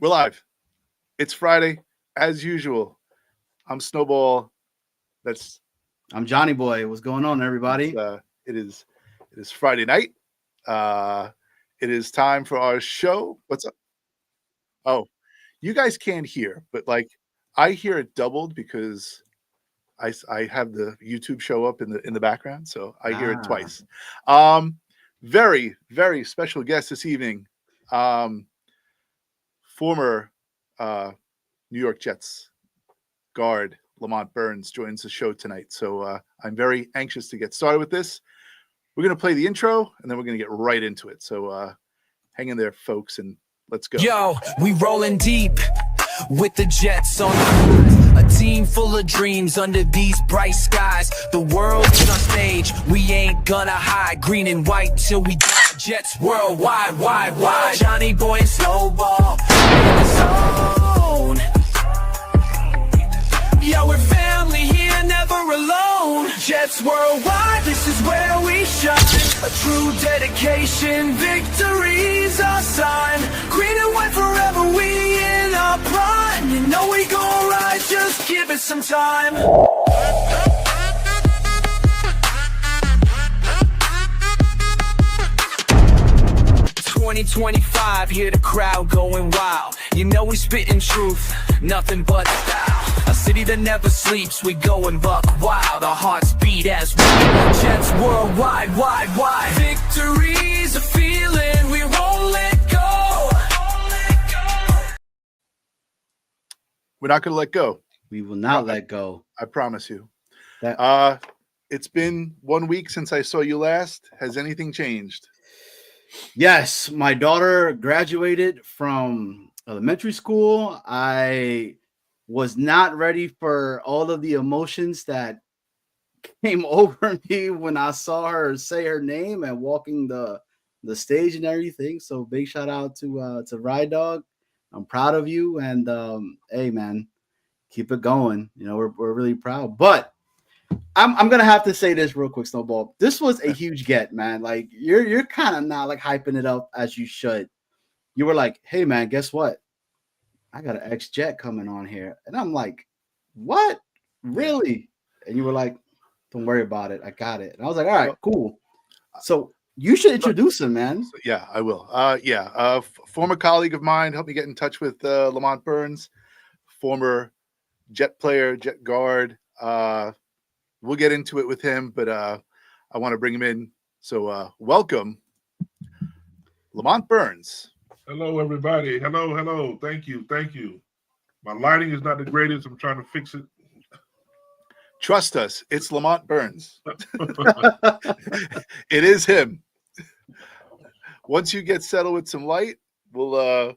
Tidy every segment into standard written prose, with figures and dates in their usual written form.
We're live. It's Friday, as usual. I'm Snowball. That's I'm Johnny Boy. What's going on, it's everybody? it is Friday night. Uh it is time for our show. What's up? Oh, you guys can't hear, but like I hear it doubled because I have the YouTube show up in the background, so I hear it Ah, twice. Um very very special guest this evening. Um Former New York Jets guard Lamont Burns joins the show tonight. So I'm very anxious to get started with this. We're going to play the intro and then we're going to get right into it. So hang in there, folks, and let's go. Yo, we rolling deep with the Jets on the rise. A team full of dreams under these bright skies. The world is our stage, we ain't gonna hide. Green and white till we die. Jets worldwide, wide. Johnny Boy and Snowball in the zone. Yeah, we're family here, never alone. Jets worldwide, this is where we shine. A true dedication, victory's our sign. Green and white forever, we in our prime. You know we gon' ride, just give it some time. 2025, hear the crowd going wild. You know we spitting truth, nothing but style. A city that never sleeps, we going buck wild. Our hearts beat as one. Jets worldwide, wide. Victory's a feeling, we won't let go. We're not going to let go. we will not let go. I promise you. That It's been 1 week since I saw you last. Has anything changed? yes, my daughter graduated from elementary school. I was not ready for all of the emotions that came over me when I saw her say her name and walking the stage and everything. So big shout out to Ride Dog. I'm proud of you, and hey man, keep it going. You know, we're really proud. But I'm gonna have to say this real quick, Snowball. This was a huge get, man. Like you're kind of not like hyping it up as you should. You were like, hey man, guess what? I got an X Jet coming on here. And I'm like, what? Really? And you were like, don't worry about it. I got it. And I was like, all right, cool. So you should introduce him, man. So, yeah, I will. Former colleague of mine helped me get in touch with Lamont Burns, former Jet player, Jet guard. We'll get into it with him, but I want to bring him in. So welcome, Lamont Burns. Hello, everybody. Hello. Thank you. My lighting is not the greatest. I'm trying to fix it. Trust us, it's Lamont Burns. It is him. Once you get settled with some light, we'll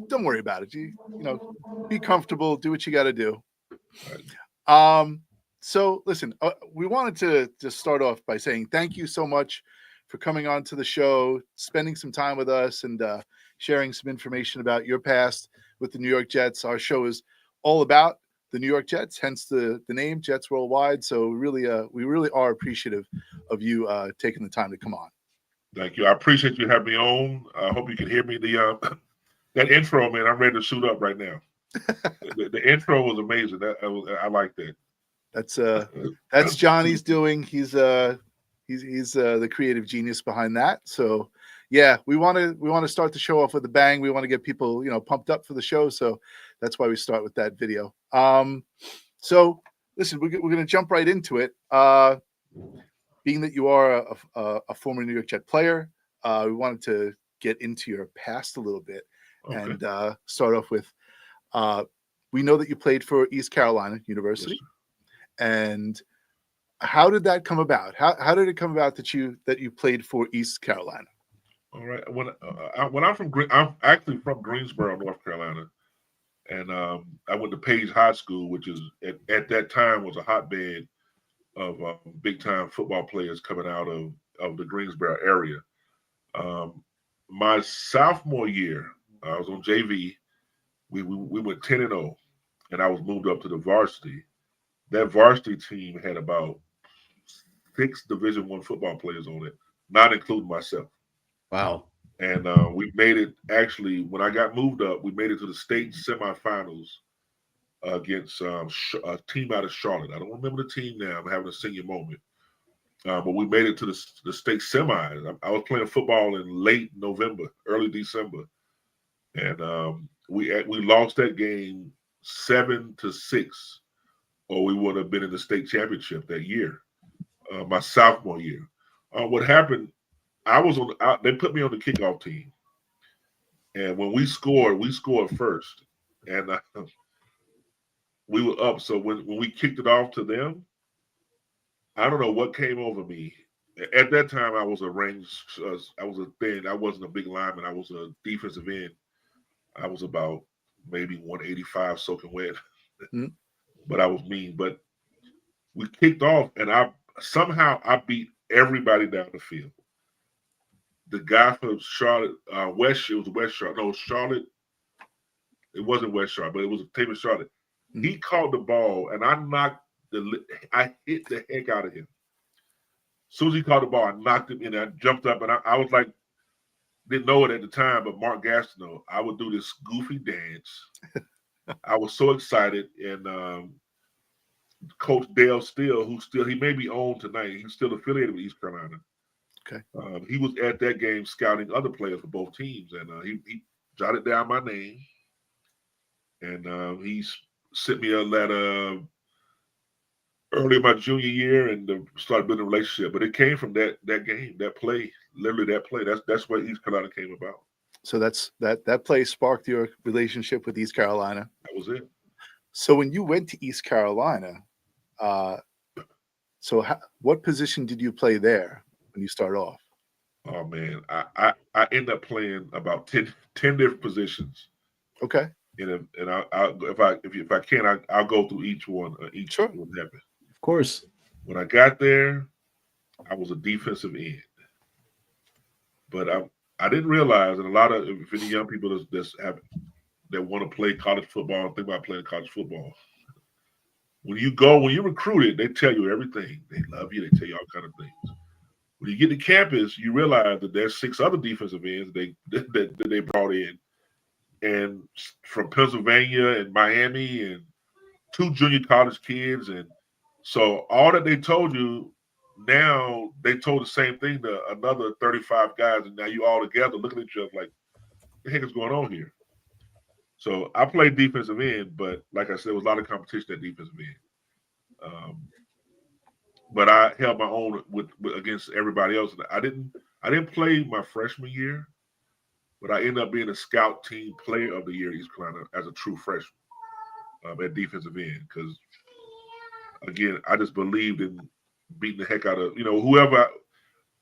don't worry about it. You know, be comfortable, do what you got to do. So listen, we wanted to just start off by saying thank you so much for coming on to the show, spending some time with us, and sharing some information about your past with the New York Jets. Our show is all about the New York Jets, hence the name Jets Worldwide. So we really are appreciative of you taking the time to come on. Thank you. I appreciate you having me on. I hope you can hear me. That intro, man, I'm ready to shoot up right now. The intro was amazing. I like that. That's Johnny's doing. He's the creative genius behind that. So yeah, we want to start the show off with a bang. We want to get people pumped up for the show. So that's why we start with that video. So listen, we're going to jump right into it. Being that you are a former New York Jet player, we wanted to get into your past a little bit. Okay. And start off with we know that you played for East Carolina University. Yes, and how did that come about? How did it come about that you played for East Carolina? All right. I'm actually from Greensboro, North Carolina, and I went to Page High School, which is at that time was a hotbed of big time football players coming out of the Greensboro area. My sophomore year, I was on JV. We went 10-0, and I was moved up to the varsity. That varsity team had about 6 Division I football players on it, not including myself. Wow. And we made it, actually, when I got moved up, we made it to the state semifinals against a team out of Charlotte. I don't remember the team now. I'm having a senior moment. But we made it to the state semis. I was playing football in late November, early December. And we lost that game 7-6, or we would have been in the state championship that year, my sophomore year. What happened, they put me on the kickoff team. And when we scored first. And we were up. So when we kicked it off to them, I don't know what came over me. At that time, I was a thin. I wasn't a big lineman. I was a defensive end. I was about maybe 185 soaking wet. Mm-hmm. But I was mean. But we kicked off, and I beat everybody down the field. The guy from Charlotte, it was West Charlotte. No, Charlotte. It wasn't West Charlotte, but it was a team in Charlotte. Mm-hmm. He caught the ball, and I hit the heck out of him. As soon as he caught the ball, I knocked him in. I jumped up, and I was like, didn't know it at the time, but Mark Gastineau, I would do this goofy dance. I was so excited, and Coach Dale Steele, he may be on tonight. He's still affiliated with East Carolina. Okay. He was at that game scouting other players for both teams, and he jotted down my name, and he sent me a letter early in my junior year, and started building a relationship. But it came from that game, that play, literally that play. That's where East Carolina came about. So that play sparked your relationship with East Carolina. That was it. So when you went to East Carolina, what position did you play there when you started off? Oh man, I ended up playing about 10 different positions. Okay. And if I can, I'll go through each one. Sure. What happened. Of course. When I got there, I was a defensive end, but I didn't realize, and a lot of if any young people that want to play college football and think about playing college football, when you're recruited, they tell you everything. They love you. They tell you all kind of things. When you get to campus, you realize that there's 6 other defensive ends that they brought in, and from Pennsylvania and Miami, and 2 junior college kids, and so all that they told you, now they told the same thing to another 35 guys, and now you all together looking at each other like, what the heck is going on here? So I played defensive end, but like I said, there was a lot of competition at defensive end. But I held my own with against everybody else. I didn't play my freshman year, but I ended up being a scout team player of the year at East Carolina as a true freshman at defensive end, because again, I just believed in beating the heck out of whoever.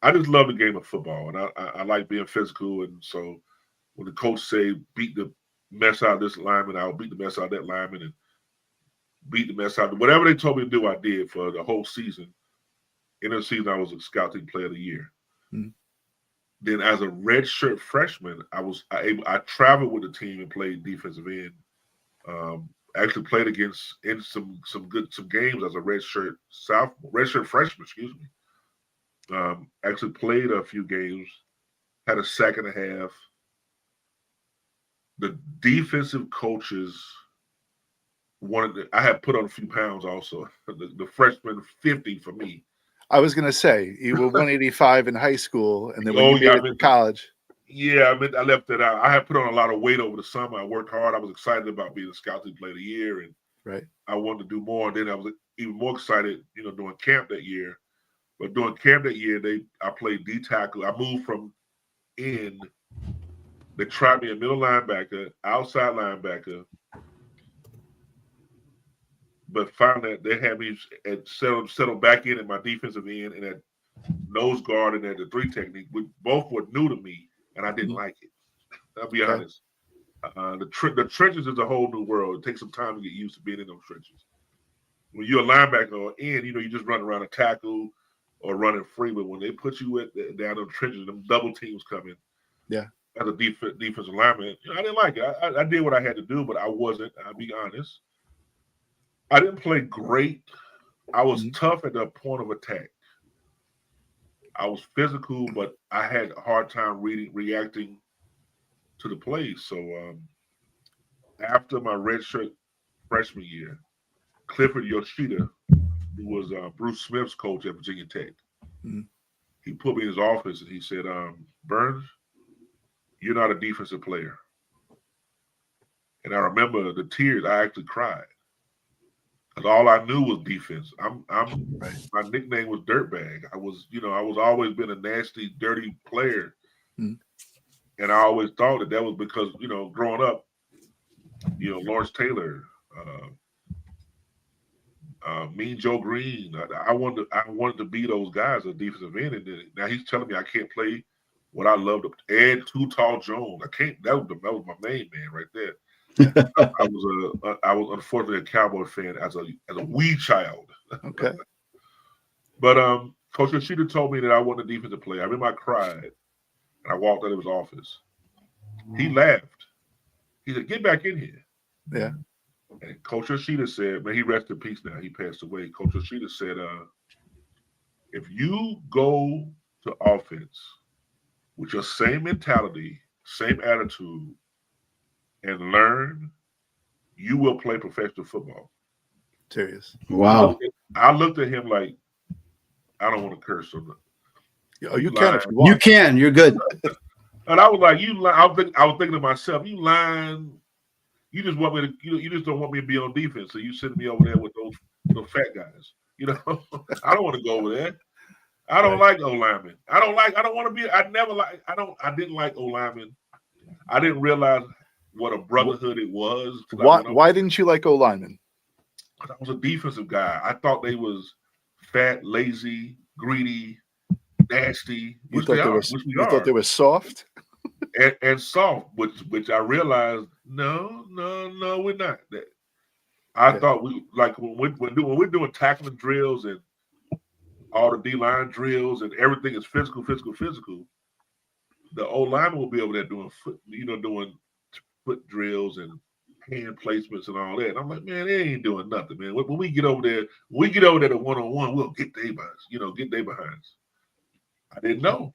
I just love the game of football, and I like being physical. And so when the coach say beat the mess out of this lineman, I'll beat the mess out of that lineman, and beat the mess out of whatever they told me to do. I did for the whole season. In the season, I was a scout team player of the year. Mm-hmm. Then, as a redshirt freshman, I traveled with the team and played defensive end. Actually played in some games as a redshirt freshman. Excuse me. Actually played a few games. Had a sack and a half. The defensive coaches I had put on a few pounds also. The freshman 50 for me. I was going to say, you were 185 in high school, and then when you made it to college. Yeah, I left it out. I had put on a lot of weight over the summer. I worked hard. I was excited about being a scout team player of the year, and right. I wanted to do more. And then I was even more excited, doing camp that year. But during camp that year, I played D tackle. I moved from end. They tried me a middle linebacker, outside linebacker, but found that they had me settled back in at my defensive end and at nose guard and at the 3 technique. Both were new to me, and I didn't like it. I'll be honest. The trenches is a whole new world. It takes some time to get used to being in those trenches. When you're a linebacker or end, you just run around a tackle or running free. But when they put you down in the trenches, them double teams coming. Yeah. As a defensive lineman, I didn't like it. I did what I had to do, but I wasn't. I'll be honest. I didn't play great. I was tough at the point of attack. I was physical, but I had a hard time reacting to the plays. So after my redshirt freshman year, Clifford Yoshida, who was Bruce Smith's coach at Virginia Tech, he put me in his office and he said, Burns, you're not a defensive player. And I remember the tears. I actually cried because all I knew was defense. My nickname was Dirtbag. I was always been a nasty, dirty player, and I always thought that was because growing up, Lawrence Taylor, Mean Joe Green. I wanted to be those guys at defensive end, and now he's telling me I can't play what I loved. Ed Too Tall Jones. I can't. That was my main man right there. I was unfortunately a Cowboy fan as a wee child. Okay. But Coach Yoshida told me that I wasn't a defensive player. I remember I cried and I walked out of his office. He laughed. He said, "Get back in here." Yeah. And Coach Yoshida said, man, he rest in peace now. He passed away. Coach Yoshida said, if you go to offense with your same mentality, same attitude, and learn, you will play professional football. Serious. Wow. I looked at him like, I don't want to curse or not. Oh, you can if you want. You can. You're good. And I was like, I was thinking to myself, you lying. You just want me to. You just don't want me to be on defense. So you send me over there with those fat guys. I don't want to go over there. I don't like O linemen. I don't want to be. I didn't like O linemen. I didn't realize what a brotherhood it was. Why didn't you like O linemen? I was a defensive guy. I thought they was fat, lazy, greedy, nasty. You thought they were soft? And soft, which I realized, no, we're not. I thought we like when we're doing tackling drills and all the D-line drills and everything is physical. The old lineman will be over there doing foot drills and hand placements and all that. And I'm like, man, they ain't doing nothing, man. When we get over there to one-on-one, we'll get their behinds. I didn't know.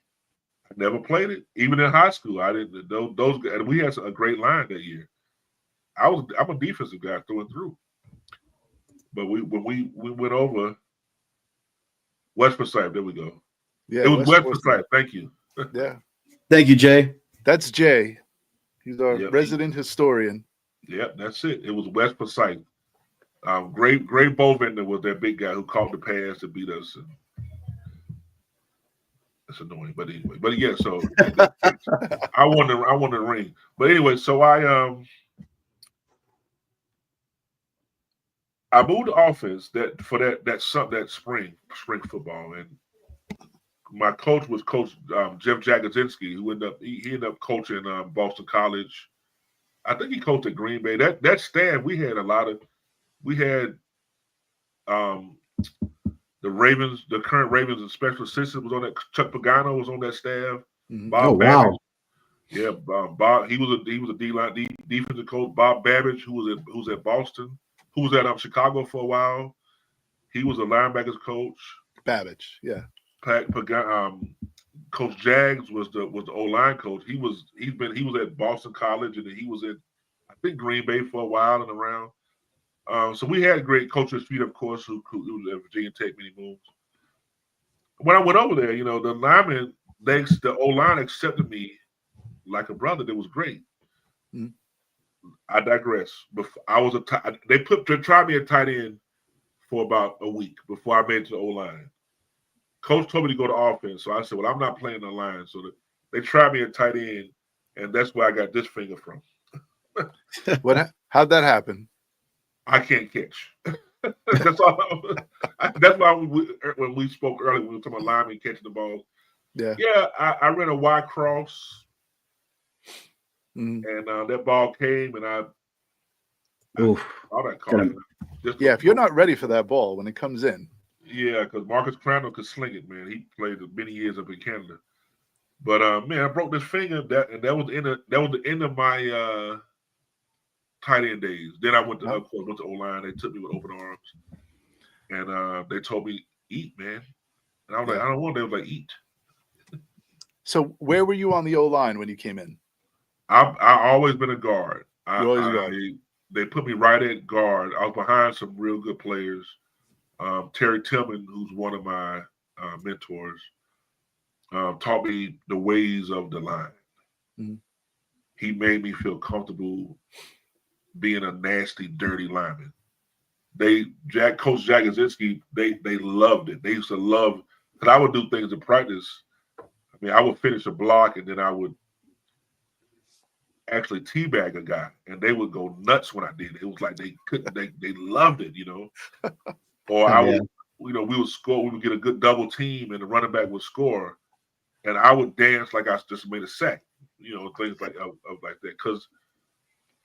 I never played it. Even in high school, I didn't. Those guys, we had a great line that year. I'm a defensive guy through and through. But when we went over West Forsyth, there we go. Yeah, it was West Forsyth. Thank you. Yeah. Thank you, Jay. That's Jay. He's our resident historian. Yep, that's it. It was West Forsyth. Gray Bovender was that big guy who caught the pass to beat us. That's annoying, but anyway. But yeah, so I won the ring. But anyway, so I moved to offense that spring football, and my coach was Coach Jeff Jagodzinski, who ended up coaching Boston College. I think he coached at Green Bay. That staff, we had the Ravens, the current Ravens and special assistant was on that. Chuck Pagano was on that staff. Mm-hmm. Bob Babbage. Yeah, Bob. He was a D-line defensive coach. Bob Babbage, who was at Boston, who was at Chicago for a while. He was a linebackers coach. Babbage, yeah. Coach Jags was the O-line coach. He was at Boston College, and then he was at, I think, Green Bay for a while and around. So we had great coaches, of course, who was at Virginia Tech many moves. When I went over there, the linemen, the O-line accepted me like a brother. That was great. Mm-hmm. I digress. They tried me at tight end for about a week before I made it to the O-line. Coach told me to go to offense, so I said, well, I'm not playing the line. So they tried me at tight end, and that's where I got this finger from. How'd that happen? I can't catch. That's all. That's why when we spoke earlier, we were talking about linemen catching the ball. Yeah. Yeah, I ran a Y cross, and that ball came, and I all that caught it. If you're not ready for that ball when it comes in. Yeah, because Marcus Crandall could sling it, man. He played many years up in Canada. But man, I broke this finger. That was the end of my tight end days. Then I went to O-line. They took me with open arms, and they told me eat, man. And I was like, I don't want. They was like, eat. So where were you on the O-line when you came in? I always been a guard. You always a guard. They put me right at guard. I was behind some real good players. Terry Tillman, who's one of my mentors, taught me the ways of the line. Mm-hmm. He made me feel comfortable being a nasty, dirty lineman. Coach Jack Kaczynski, they loved it. They used to love, because I would do things in practice. I mean, I would finish a block and then I would actually teabag a guy, and they would go nuts when I did it. It was like they loved it, you know. Or I would, you know, we would score, we would get a good double team, and the running back would score, and I would dance like I just made a sack, you know, things like that, because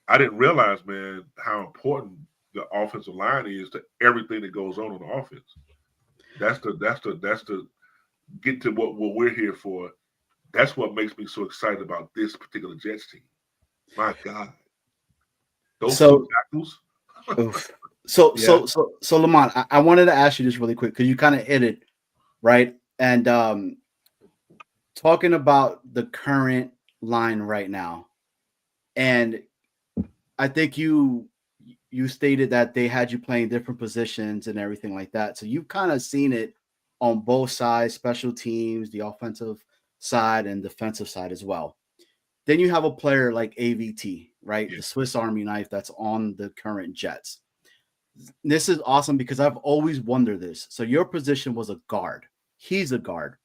I didn't realize, man, how important the offensive line is to everything that goes on the offense. That's the get to what we're here for. That's what makes me so excited about this particular Jets team. My God, those two tackles. So Lamont, I wanted to ask you this really quick because you kind of hit it, right? And talking about the current line right now, and I think you stated that they had you playing different positions and everything like that. So you've kind of seen it on both sides, special teams, the offensive side and defensive side as well. Then you have a player like AVT, right? Yeah. The Swiss Army knife that's on the current Jets. This is awesome because I've always wondered this. So your position was a guard. He's a guard.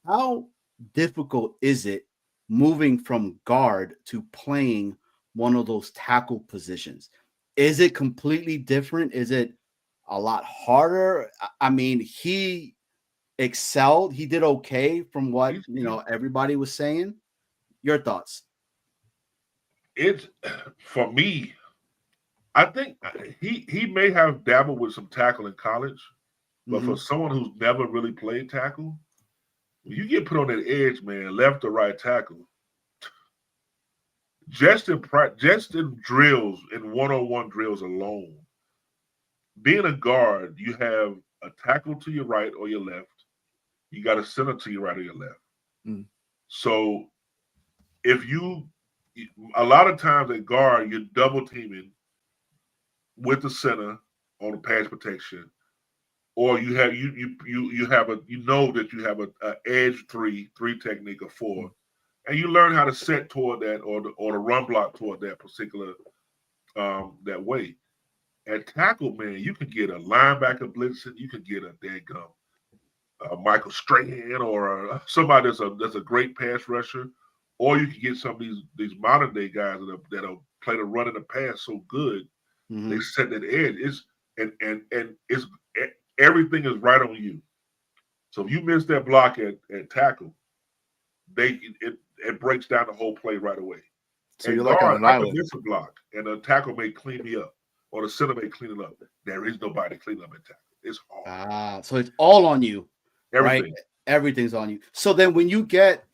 How difficult is it moving from guard to playing one of those tackle positions? Is it completely different? Is it a lot harder? I mean, he excelled. He did okay from what, you know, everybody was saying. Your thoughts? It's, for me, I think he may have dabbled with some tackle in college, but for someone who's never really played tackle, when you get put on that edge, man, left or right tackle, just in drills, in one-on-one drills alone, being a guard, you have a tackle to your right or your left. You got a center to your right or your left. Mm. So a lot of times at guard, you're double teaming with the center on the pass protection, or you have you know that you have a edge three technique or four, and you learn how to set toward that or the run block toward that particular that way. At tackle, man, you can get a linebacker blitzing, you can get a daggum Michael Strahan or somebody that's a great pass rusher, or you can get some of these modern day guys that'll play the run and the pass so good. They set that edge. It's everything is right on you. So if you miss that block at tackle, it breaks down the whole play right away. So and you're like on an I can island. miss a block, and the tackle may clean me up, or the center may clean it up. There is nobody to clean up at tackle. It's hard. So it's all on you. Everything. Right? Everything's on you. So then when you get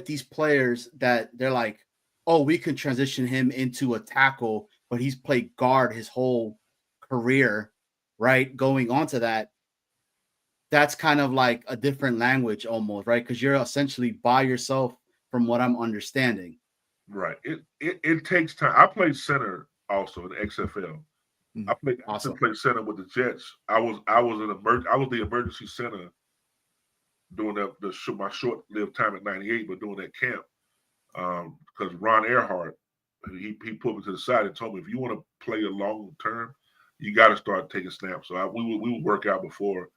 these players that they're like, oh, we can transition him into a tackle, but he's played guard his whole career, right? Going on to that, that's kind of like a different language almost, right? Because you're essentially by yourself from what I'm understanding. Right. It takes time. I played center also in the XFL. I played center with the Jets. I was the emergency center during my short-lived time at 98, but during that camp, because Ron Earhart, he put me to the side and told me, if you want to play a long term, you got to start taking snaps. So we would work out before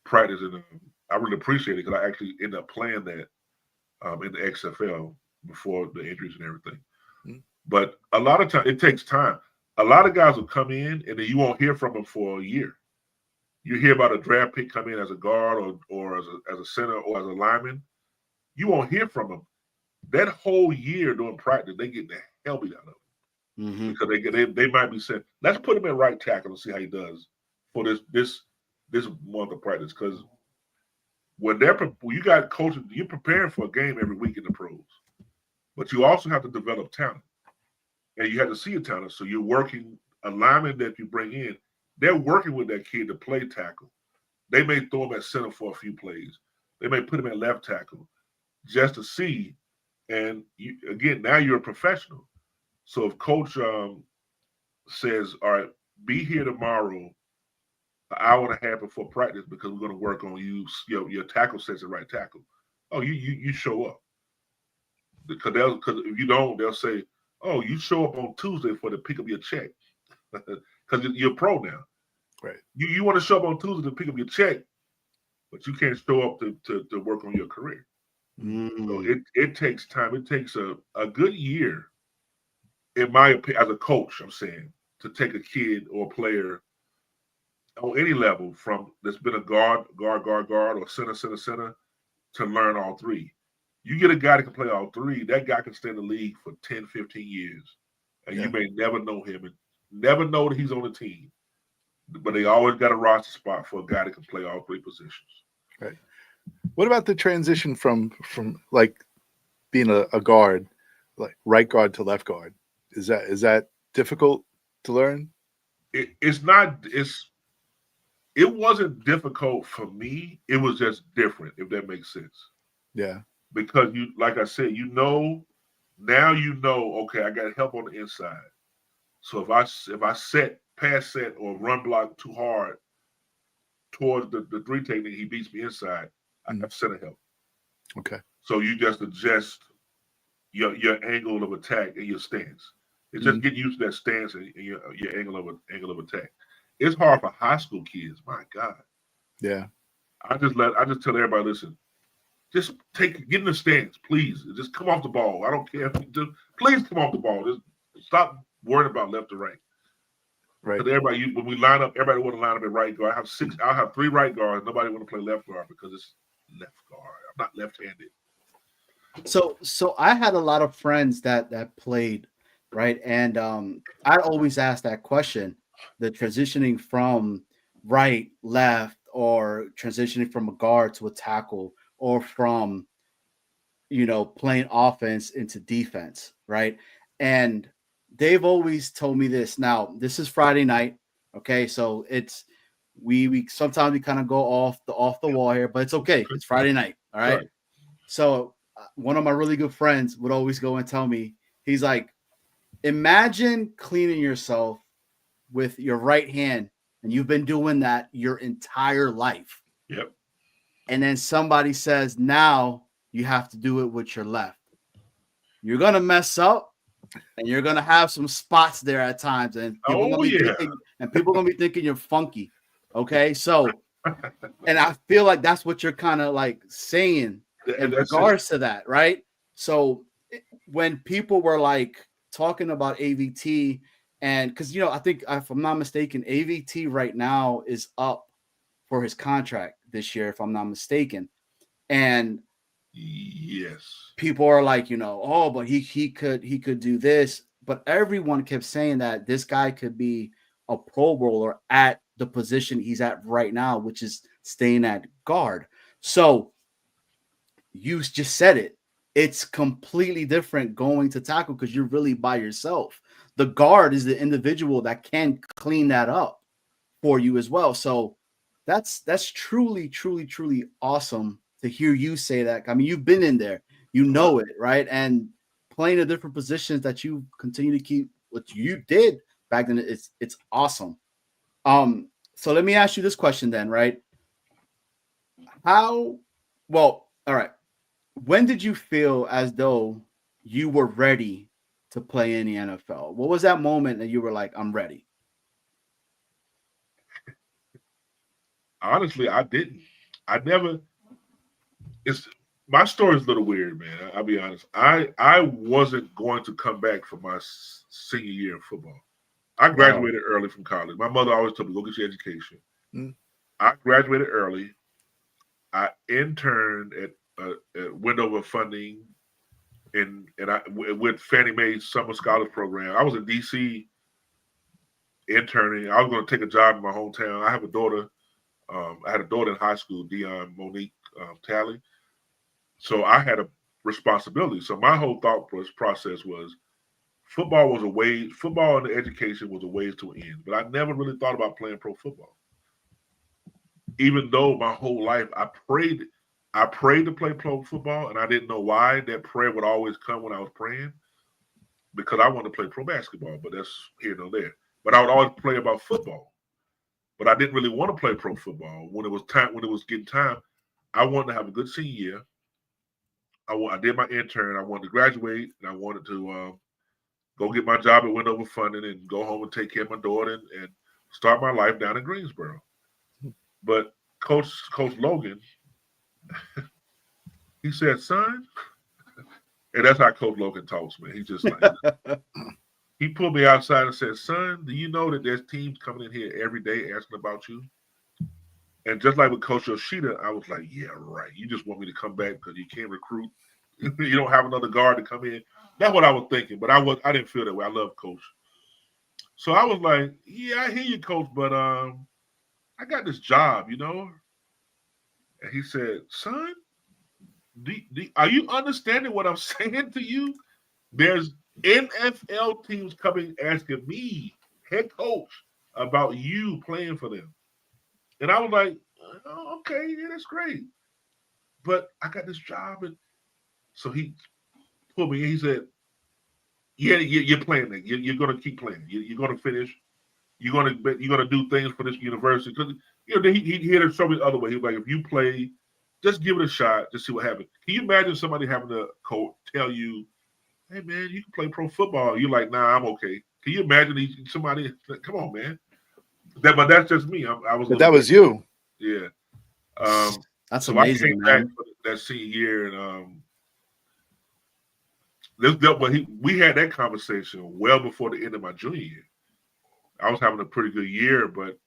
practice, and I really appreciate it because I actually ended up playing that in the XFL before the injuries and everything. But a lot of times it takes time. A lot of guys will come in and then you won't hear from them for a year. You hear about a draft pick come in as a guard or as a center or as a lineman. You won't hear from them. That whole year during practice, they get the hell beat out of them because they might be saying, let's put him in right tackle and see how he does for this month of practice. Because when you got coaches, you're preparing for a game every week in the pros, but you also have to develop talent. And you have to see a talent. So you're working a lineman that you bring in. They're working with that kid to play tackle. They may throw him at center for a few plays. They may put him at left tackle. just to see. And again, now you're a professional. So if coach says, all right, be here tomorrow, an hour and a half before practice because we're going to work on your tackle sets the right tackle. Oh, you show up. Because if you don't, they'll say, oh, you show up on Tuesday for to pick up your check. Because you're pro now. Right. You want to show up on Tuesday to pick up your check, but you can't show up to work on your career. So it takes time. It takes a good year, in my opinion, as a coach, I'm saying, to take a kid or a player on any level from that's been a guard, or center, to learn all three. You get a guy that can play all three, that guy can stay in the league for 10, 15 years. And you may never know him and never know that he's on the team. But they always got a roster spot for a guy that can play all three positions. Right. What about the transition from like being a guard, like right guard to left guard? Is that difficult to learn? It wasn't difficult for me. It was just different, if that makes sense. Yeah. Because like I said, now okay, I got help on the inside. So if I pass set or run block too hard towards the three technique, he beats me inside, I have center help. Okay. So you just adjust your angle of attack and your stance. It's just getting used to that stance and your angle of attack. It's hard for high school kids. My God. Yeah. I just tell everybody, listen, just get in the stance, please. Just come off the ball. I don't care if please come off the ball. Just stop worrying about left or right. Right. Because everybody, when we line up, everybody want to line up at right guard. I'll have 3 right guards. Nobody want to play left guard because it's left guard. I'm not left-handed. So I had a lot of friends that played, right? And I always ask that question, the transitioning from right, left, or transitioning from a guard to a tackle, or from, playing offense into defense, right? And they've always told me this. Now, this is Friday night, okay? So it's we sometimes we kind of go off the wall here, but it's okay. It's Friday night, all right? So one of my really good friends would always go and tell me, he's like, imagine cleaning yourself with your right hand, and you've been doing that your entire life. Yep. And then somebody says, now you have to do it with your left. You're going to mess up, and you're going to have some spots there at times. And people are going to be thinking you're funky. Okay. So, and I feel like that's what you're kind of like saying in regards to that. Right. So when people were like talking about AVT, and because, I think if I'm not mistaken, AVT right now is up for his contract this year, if I'm not mistaken. And yes, people are like, oh, but he could do this. But everyone kept saying that this guy could be a Pro Bowler at the position he's at right now, which is staying at guard. So you just said it. It's completely different going to tackle because you're really by yourself. The guard is the individual that can clean that up for you as well. So that's truly, truly, truly awesome to hear you say that. I mean, you've been in there, it, right? And playing the different positions that you continue to keep what you did back then, it's awesome. So let me ask you this question then, right? All right. When did you feel as though you were ready to play in the NFL? What was that moment that you were like, I'm ready? Honestly, I didn't. My story's a little weird, man. I'll be honest. I wasn't going to come back for my senior year of football. I graduated early from college. My mother always told me, go get your education. I graduated early. I interned at Wendover Funding and I with Fannie Mae's Summer Scholars Program. I was in DC interning. I was going to take a job in my hometown. I have a daughter. I had a daughter in high school, Monique Talley. So I had a responsibility. So my whole thought process was football and education was a ways to an end. But I never really thought about playing pro football. Even though my whole life I prayed, I prayed to play pro football, and I didn't know why. That prayer would always come when I was praying because I wanted to play pro basketball, but that's here nor there. But I would always pray about football, but I didn't really want to play pro football when it was time. When it was getting time, I wanted to have a good senior year. I did my intern. I wanted to graduate, and I wanted to go get my job at Wendover Funding and go home and take care of my daughter and start my life down in Greensboro. But Coach Logan, he said, "Son," and that's how Coach Logan talks, man. He just like he pulled me outside and said, "Son, do you know that there's teams coming in here every day asking about you?" And just like with Coach Yoshida, I was like, "Yeah, right. You just want me to come back because you can't recruit. You don't have another guard to come in." That's what I was thinking, but I didn't feel that way. I love Coach, so I was like, "Yeah, I hear you, Coach, but I got this job, you know." And he said, "Son, are you understanding what I'm saying to you? There's NFL teams coming asking me, head coach, about you playing for them." And I was like, "Oh, okay, yeah, that's great. But I got this job." And so he pulled me in. He said, "Yeah, you're playing it. You're going to keep playing. You're going to finish. You're going to do things for this university." Because he had it so many other way. He was like, "If you play, just give it a shot. Just see what happens." Can you imagine somebody having to tell you, "Hey, man, you can play pro football." You're like, "Nah, I'm okay." Can you imagine somebody? Come on, man. But that's just me. But that was you. Yeah. That's so amazing, I came man. back for that senior year, and we had that conversation well before the end of my junior year. I was having a pretty good year, but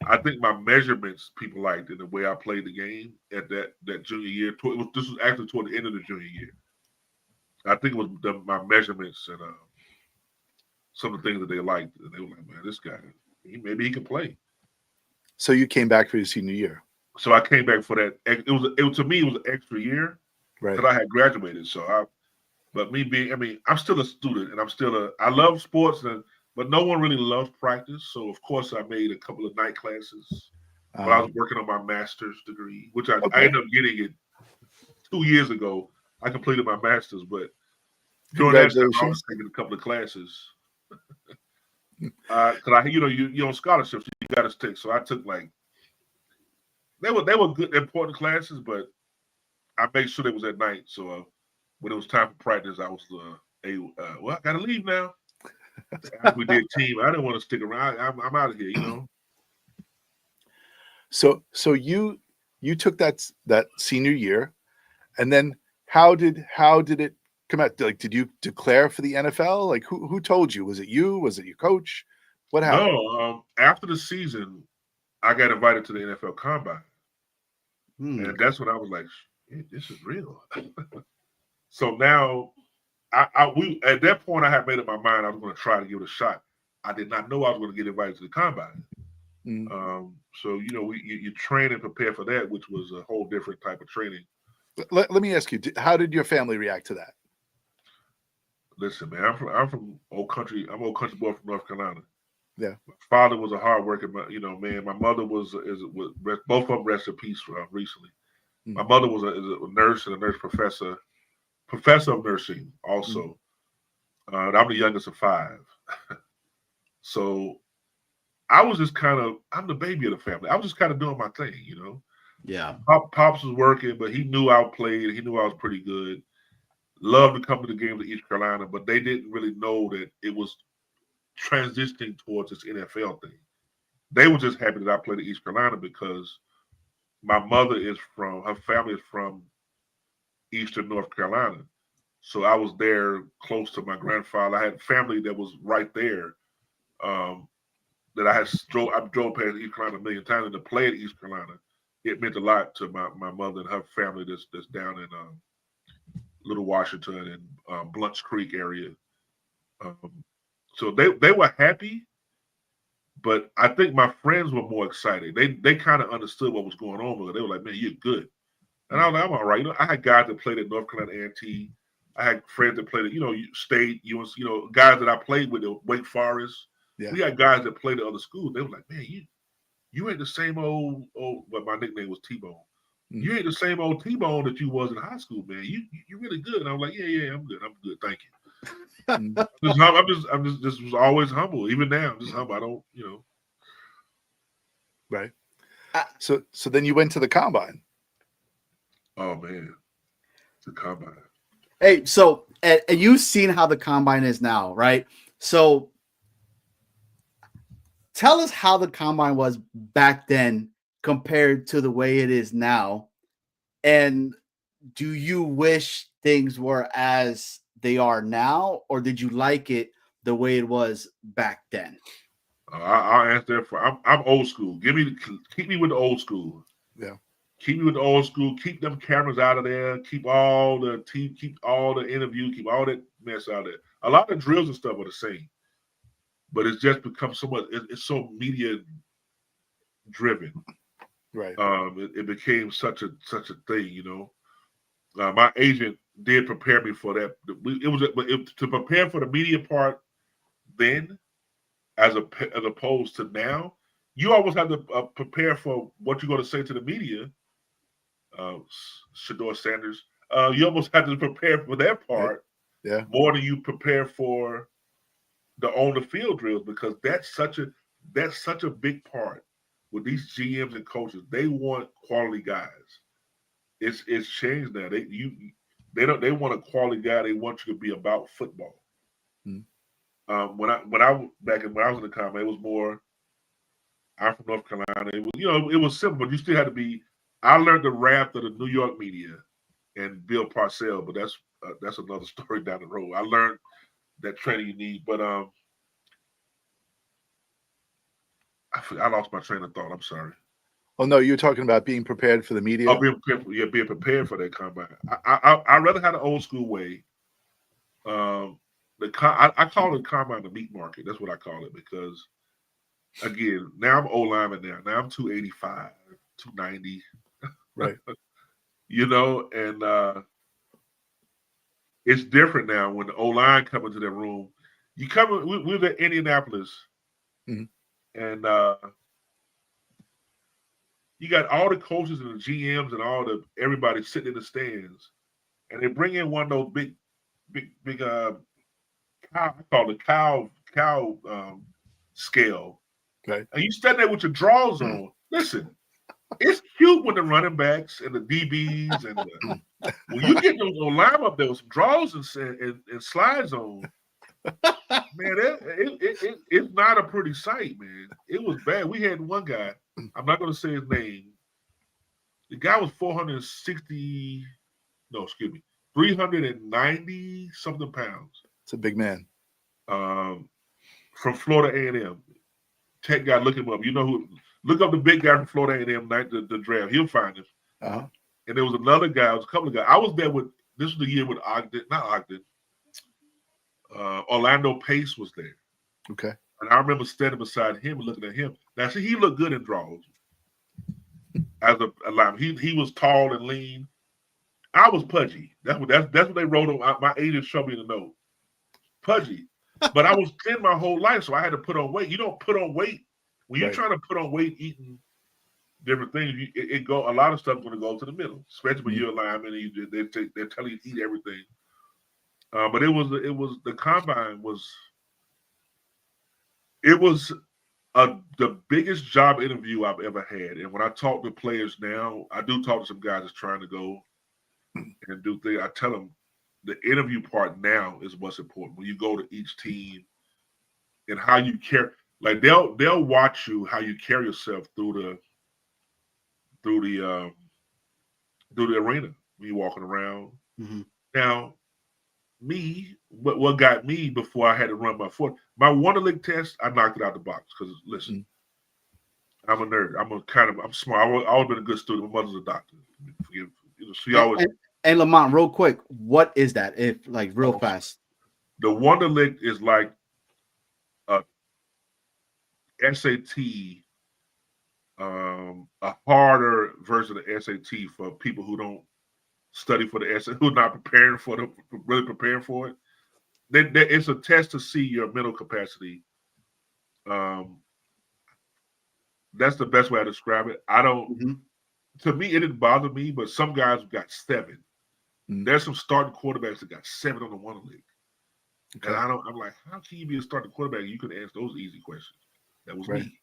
I think my measurements people liked in the way I played the game at that junior year. This was actually toward the end of the junior year. I think it was my measurements and some of the things that they liked. And they were like, "Man, this guy, maybe he can play." So you came back for your senior year. So I came back for that. It was to me, it was an extra year because I had graduated. But me being, I'm still a student and I love sports, but no one really loves practice. So of course I made a couple of night classes while I was working on my master's degree, which I ended up getting it 2 years ago. I completed my master's, but during that time I was taking a couple of classes. Because you're on scholarships, you got to stick. So I took they were good, important classes, but I made sure they was at night. So when it was time for practice, I was well, I gotta leave now. After we did team, I didn't want to stick around. I'm out of here, you know. So you took that senior year, and then how did it come out? Like, did you declare for the NFL? Like, who told you? Was it you? Was it your coach? What happened? No, after the season, I got invited to the NFL Combine, and that's when I was like, "This is real." So now, we at that point I had made up my mind I was going to try to give it a shot. I did not know I was going to get invited to the Combine. So you train and prepare for that, which was a whole different type of training. Let me ask you, how did your family react to that? Listen, man, I'm from old country. I'm old country boy from North Carolina. Yeah. My father was a hard worker, man. My mother was both of them rest in peace recently. My mother was a nurse and a nurse professor of nursing also. I'm the youngest of 5. So I was just I'm the baby of the family. I was just kind of doing my thing, you know. Yeah. Pops was working, but he knew I played. He knew I was pretty good. Loved to come to the games of East Carolina, but they didn't really know that it was transitioning towards this NFL thing. They were just happy that I played at East Carolina because my mother her family is from Eastern North Carolina. So I was there close to my grandfather. I had family that was right there. That I drove past East Carolina a million times, and to play at East Carolina, it meant a lot to my mother and her family that's down in Little Washington and Blunt's Creek area. So they were happy, but I think my friends were more excited. They kind of understood what was going on with it. They were like, "Man, you're good," and I was like, "I'm all right." I had guys that played at North Carolina A&T. I had friends that played at State, UNC, guys that I played with at Wake Forest. Yeah. We had guys that played at other schools. They were like, "Man, you ain't the same old." But my nickname was T-Bone. You ain't the same old T-Bone that you was in high school, man. You really good. And I was like, yeah, I'm good. Thank you. I'm just was always humble. Even now, I'm just humble. I don't, Right. So then you went to the combine. Oh man, the combine. Hey, so and you've seen how the combine is now, right? So tell us how the combine was back then compared to the way it is now. And do you wish things were as they are now, or did you like it the way it was back then? I'll answer that for. I'm old school. Keep me with the old school. Yeah. Keep me with the old school. Keep them cameras out of there. Keep all the interview. Keep all that mess out of there. A lot of drills and stuff are the same, but it's just become so much. It's so media driven. Right. It became such a thing. My agent did prepare me for that. To prepare for the media part then, as opposed to now, you always have to prepare for what you're going to say to the media. Shador Sanders, you almost have to prepare for that part, more than you prepare for the on the field drills, because that's such a big part with these GMs and coaches. They want quality guys. It's changed now. They want a quality guy. They want you to be about football. When I was in the combine, it was more. I'm from North Carolina. It was simple, but you still had to be. I learned the raft of the New York media and Bill Parcells, but that's another story down the road. I learned that training you need, but I lost my train of thought. I'm sorry. Oh no, you're talking about being prepared for the media. Oh, being prepared for that combine. I rather had an old school way. I call it combine the meat market. That's what I call it, because again, now I'm old lineman now. Now I'm 285, 290. Right. And it's different now when the O-line come into that room. We were at Indianapolis, and you got all the coaches and the GMs and everybody sitting in the stands, and they bring in one of those big cow, I call it cow scale. Right. And you stand there with your drawers on. Listen, it's cute when the running backs and the DBs and when you get those line up there with some drawers and slides on, man, it's not a pretty sight, man. It was bad. We had one guy, I'm not going to say his name. The guy was 390 something pounds. It's a big man. From Florida A&M. Tech guy, look him up. You know who? Look up the big guy from Florida A&M night the draft. He'll find him. Uh-huh. And there was another guy. There was a couple of guys. I was there this was the year with Orlando Pace was there. Okay. And I remember standing beside him and looking at him. Now, see, he looked good in draws as a lineman. He was tall and lean. I was pudgy. That's what they wrote on my agent showed me the note. Pudgy. But I was thin my whole life, so I had to put on weight. You don't put on weight when you're trying to put on weight eating different things. A lot of stuff's going to go to the middle, especially when you're a lineman. And they're telling you to eat everything. But the combine was the biggest job interview I've ever had. And when I talk to players now, I do talk to some guys that's trying to go and do things. I tell them the interview part now is what's important. When you go to each team and how you carry, like they'll watch you how you carry yourself through the arena when you're walking around. Mm-hmm. Now, what got me before I had to run my 40, my Wonderlic test, I knocked it out the box because listen, I'm a nerd. I'm smart. I've always been a good student. My mother's a doctor. She always. And Lamont, real quick, what is that? Real fast. The Wonderlic is like a SAT, a harder version of the SAT for people who don't study for the SAT, who are not really preparing for it. It's a test to see your mental capacity. That's the best way I describe it. to me, it didn't bother me, but some guys got 7. There's some starting quarterbacks that got 7 on the one league. Okay. And I'm like, how can you be a starting quarterback? You could ask those easy questions. That was me.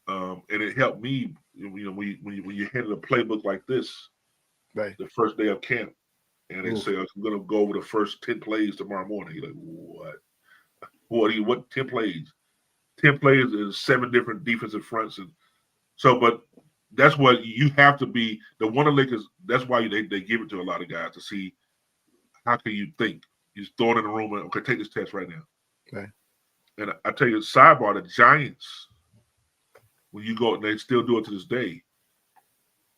And it helped me, when you handle a playbook like this, the first day of camp, and they say, I'm going to go over the first 10 plays tomorrow morning. You're like, what? What 10 plays? 10 plays is 7 different defensive fronts. And so, but that's what you have to be. The one league is, that's why they give it to a lot of guys to see how can you think. You just throw it in the room and, okay, take this test right now. Okay. And I tell you, sidebar, the Giants, when you go, and they still do it to this day,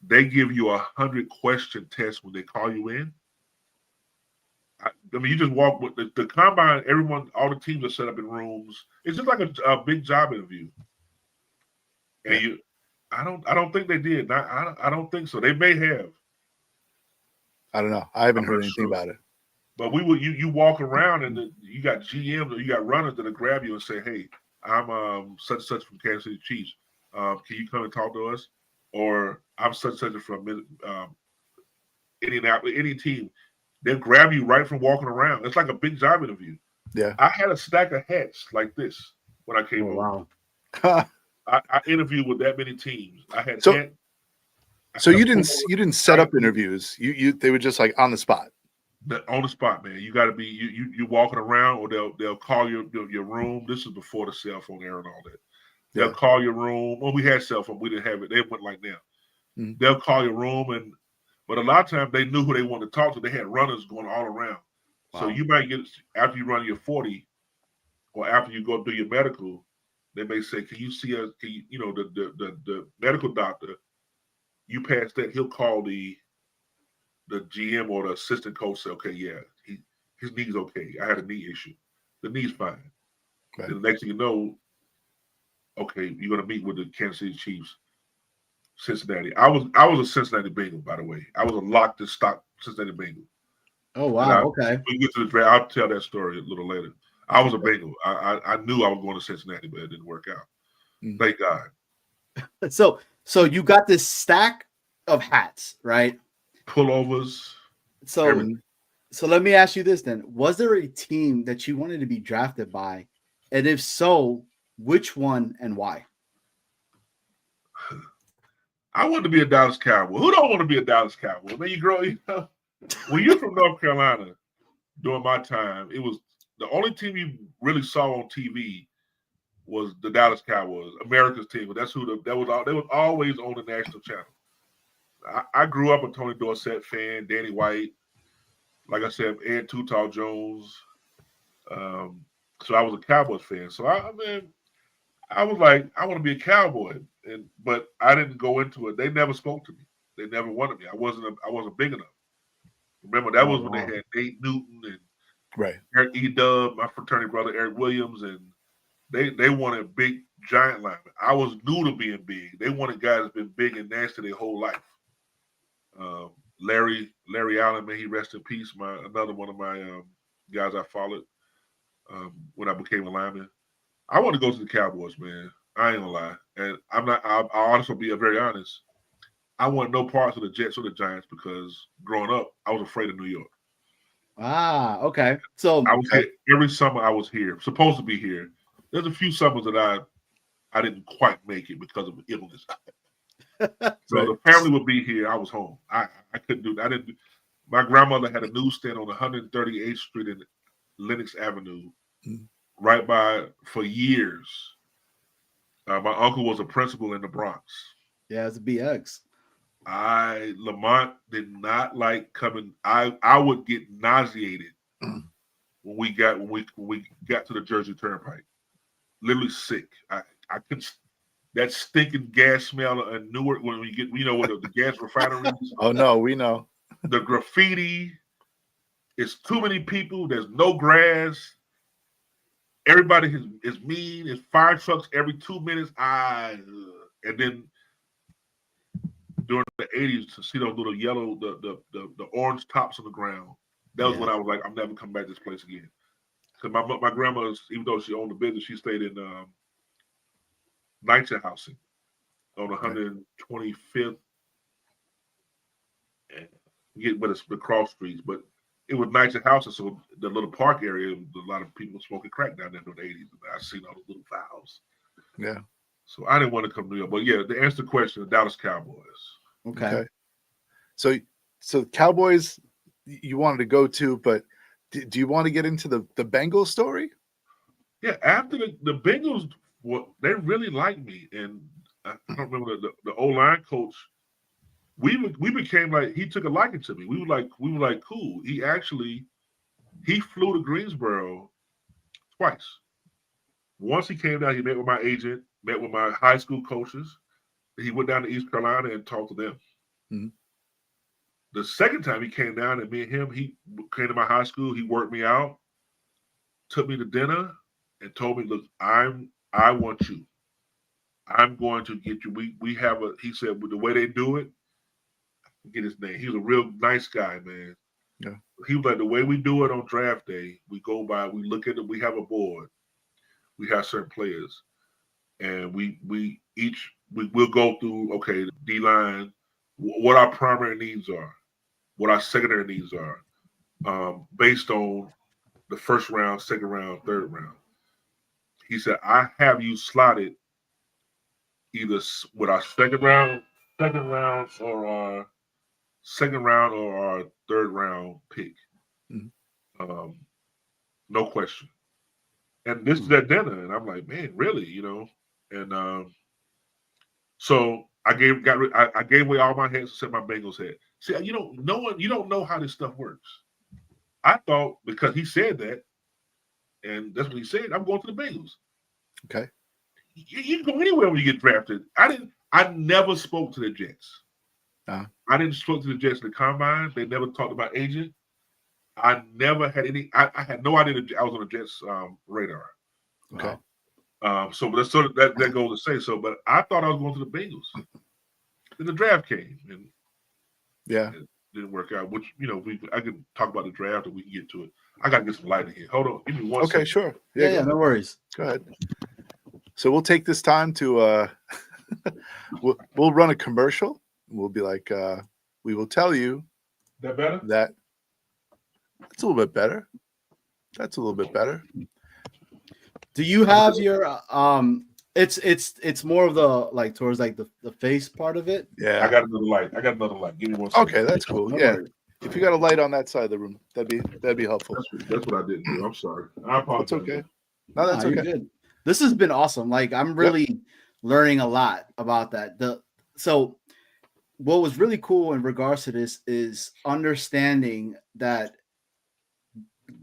they give you 100-question test when they call you in. I mean, you just walk with the combine. Everyone, all the teams are set up in rooms. It's just like a big job interview. And I don't think they did. I don't think so. They may have. I don't know. I haven't heard anything about it. But you walk around and then you got GMs or you got runners that'll grab you and say, "Hey, I'm such and such from Kansas City Chiefs. Can you come and talk to us?" Or I'm such and such from Indianapolis, any team. They'll grab you right from walking around. It's like a big job interview. Yeah. I had a stack of hats like this when I came over. Wow. I interviewed with that many teams. I had So you didn't set up interviews. They were just like on the spot. On the spot, man. You got to be you walking around, or they'll call your room. This is before the cell phone era and all that. They'll call your room. Well, we had cell phone. We didn't have it. They went like now. Mm-hmm. They'll call your room, but a lot of times they knew who they wanted to talk to. They had runners going all around. Wow. So you might get, after you run your 40, or after you go do your medical, they may say, "Can you see us? Can you, the medical doctor? You pass that, he'll call the GM or the assistant coach. Say, okay, yeah, his knee's okay. I had a knee issue. The knee's fine." Right. And the next thing you know, okay, you're gonna meet with the Kansas City Chiefs, Cincinnati. I was a Cincinnati Bengal, by the way. I was a locked and stock Cincinnati Bengal. Oh wow, okay. We get to the draft. I'll tell that story a little later. I was a Bengal. I knew I was going to Cincinnati, but it didn't work out. Thank God. So you got this stack of hats, right? Pullovers. So let me ask you this then. Was there a team that you wanted to be drafted by? And if so, which one and why? I wanted to be a Dallas Cowboy. Who don't want to be a Dallas Cowboy? Man, when you're from North Carolina, during my time, it was the only team you really saw on TV was the Dallas Cowboys, America's team. But that's they was always on the national channel. I grew up a Tony Dorsett fan, Danny White, like I said, Ed Too Tall Jones. So I was a Cowboys fan. So I was like, I want to be a Cowboy, but I didn't go into it. They never spoke to me. They never wanted me. I wasn't big enough. Remember, that was when they had Nate Newton and Eric E. Dub, my fraternity brother Eric Williams, and they wanted big giant linemen. I was new to being big. They wanted guys that's been big and nasty their whole life. Larry Allen, may he rest in peace. Another one of my guys I followed when I became a lineman. I want to go to the Cowboys, man. I ain't gonna lie, and I'm not. I'll also be very honest. I want no parts of the Jets or the Giants because growing up, I was afraid of New York. Ah, okay. So I was here every summer. I was here, supposed to be here. There's a few summers that I didn't quite make it because of illness. So the family would be here. I was home. I couldn't do that. I didn't. My grandmother had a newsstand on 138th Street in Lenox Avenue, right by for years. My uncle was a principal in the Bronx. Yeah, it's a BX. Lamont did not like coming. I would get nauseated when we got to the Jersey Turnpike. Literally sick. I couldn't. That stinking gas smell in Newark when we get, with the gas refineries. Oh no, we know. The graffiti. It's too many people. There's no grass. Everybody is mean. It's fire trucks every 2 minutes. And then during the 80s, to see those little yellow, the orange tops on the ground. That was when I was like, I'm never coming back to this place again. Because my grandma, even though she owned the business, she stayed in Nights housing on 125th and get with the cross streets, but it was nicer houses, so the little park area, a lot of people smoking crack down there in the 80s. And I seen all the little valves. Yeah. So I didn't want to come to New York. But yeah, to answer the question, the Dallas Cowboys. Okay. So Cowboys you wanted to go to, but do you want to get into the Bengals story? Yeah, after the Bengals, they really liked me. And I don't remember the O-line coach. We became like, he took a liking to me. We were like cool. He flew to Greensboro twice. Once he came down, he met with my agent, met with my high school coaches. He went down to East Carolina and talked to them. Mm-hmm. The second time he came down, and me and him, he came to my high school. He worked me out, took me to dinner, and told me, "Look, I want you. I'm going to get you. We have a." He said, "With the way they do it, I forget his name. He was a real nice guy, man. Yeah. He was like, the way we do it on draft day, we go by, we look at it, we have a board, we have certain players, and we'll go through, okay, the D-line, what our primary needs are, what our secondary needs are, based on the first round, second round, third round." He said, "I have you slotted either with our second round or our third round pick." Mm-hmm. No question. And this is at dinner, and I'm like, man, really, And so I gave away all my heads except my Bengals head. See, you don't know how this stuff works. I thought because he said that, and that's what he said, I'm going to the Bengals. Okay. You can go anywhere when you get drafted. I never spoke to the Jets. Uh-huh. I didn't spoke to the Jets in the combine. They never talked about agent. I never had any. I had no idea that I was on the Jets radar. Okay. So that's sort of that goes to say so. But I thought I was going to the Bengals. Then the draft came, and it didn't work out. Which I can talk about the draft, and we can get to it. I got to get some light in here. Hold on, give me one second. Okay, sure. Yeah, no worries. Go ahead. So we'll take this time to we'll run a commercial. We'll be like, we will tell you that better. That's a little bit better. That's a little bit better. Do you have your it's more of the like towards like the face part of it? Yeah. I got another light. Give me one second. Okay, that's cool. Yeah. If you got a light on that side of the room, that'd be helpful. That's what I didn't do. I'm sorry. I apologize. That's okay. No, that's okay. You're good. This has been awesome. Like I'm really learning a lot about that. So what was really cool in regards to this is understanding that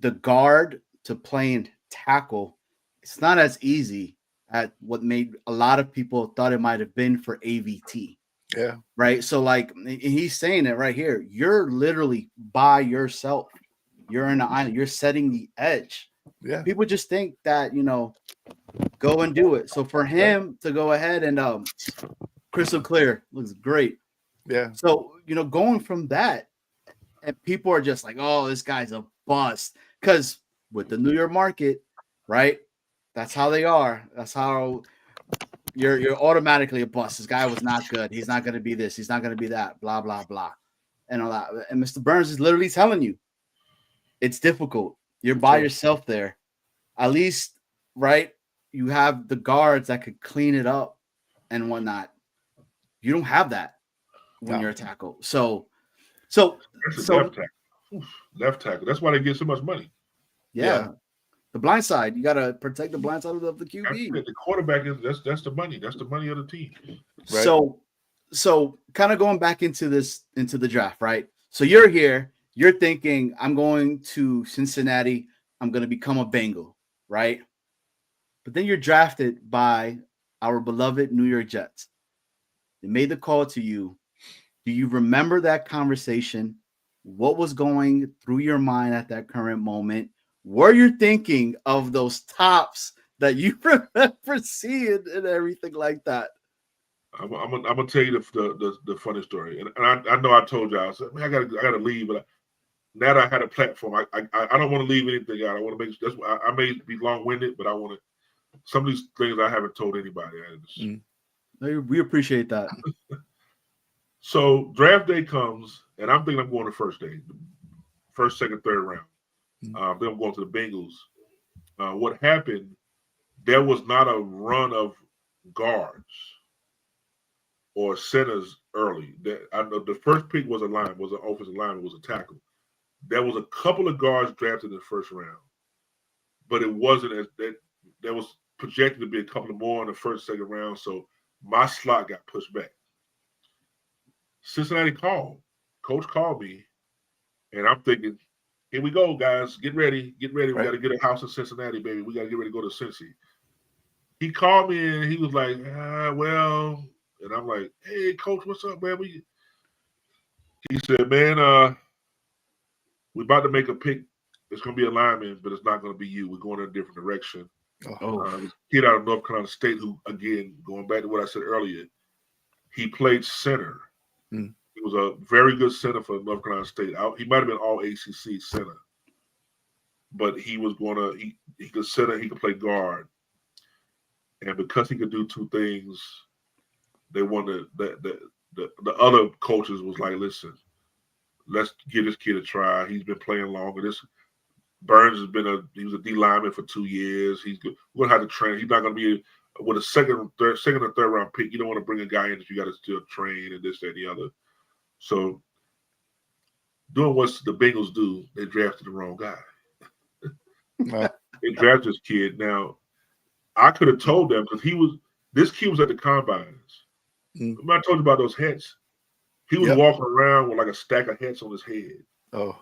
the guard to playing tackle, it's not as easy at what made a lot of people thought it might have been for AVT. Yeah. Right. So like he's saying it right here. You're literally by yourself. You're in the island. You're setting the edge. Yeah. People just think that, go and do it. So for him to go ahead and crystal clear looks great. Yeah. So, going from that, and people are just like, oh, this guy's a bust. Because with the New York market, right? That's how they are. That's how you're automatically a bust. This guy was not good. He's not going to be this. He's not going to be that. Blah, blah, blah. And all that. And Mr. Burns is literally telling you it's difficult. You're by yourself there. At least, right? You have the guards that could clean it up and whatnot. You don't have that when you're a tackle. So left tackle. That's why they get so much money. Yeah. The blind side. You gotta protect the blind side of the QB. The quarterback that's the money. That's the money of the team. Right? So kind of going back into the draft, right? So you're here, you're thinking, I'm going to Cincinnati, I'm gonna become a Bengal, right? But then you're drafted by our beloved New York Jets. They made the call to you. Do you remember that conversation? What was going through your mind at that current moment? Were you thinking of those tops that you remember seeing and everything like that? I'm gonna tell you the funny story, and I know I told y'all. I said, man, I gotta leave, but now that I had a platform, I don't want to leave anything out. I want to make that's why I may be long winded, but I want to some of these things I haven't told anybody. We appreciate that. So draft day comes, and I'm thinking I'm going to first day, first, second, third round. Then I'm going to the Bengals. What happened? There was not a run of guards or centers early. I know the first pick was an offensive lineman, was a tackle. There was a couple of guards drafted in the first round, but it wasn't as that. There was projected to be a couple of more in the first, second round. So my slot got pushed back. Cincinnati coach called me, and I'm thinking, here we go, guys. Get ready. We got to get a house in Cincinnati, baby. We got to get ready to go to Cincy. He called me and he was like, well, and I'm like, hey, coach, what's up, man? He said, man, we're about to make a pick. It's going to be a lineman, but it's not going to be you. We're going in a different direction. This kid out of North Carolina State who, again, going back to what I said earlier, he played center. He was a very good center for North Carolina State. He might have been all ACC center, but he was going to he could center, he could play guard, and because he could do two things, they wanted the other coaches was like, listen, let's give this kid a try. He's been playing longer. This Burns he was a D lineman for 2 years. We're gonna have to train. He's not gonna be with a second or third round pick. You don't want to bring a guy in that you got to still train and this, that, and the other. So, doing what the Bengals do, they drafted the wrong guy. They drafted this kid. Now, I could have told them because this kid was at the combines. Remember I told you about those hats? He was walking around with like a stack of hats on his head. Oh,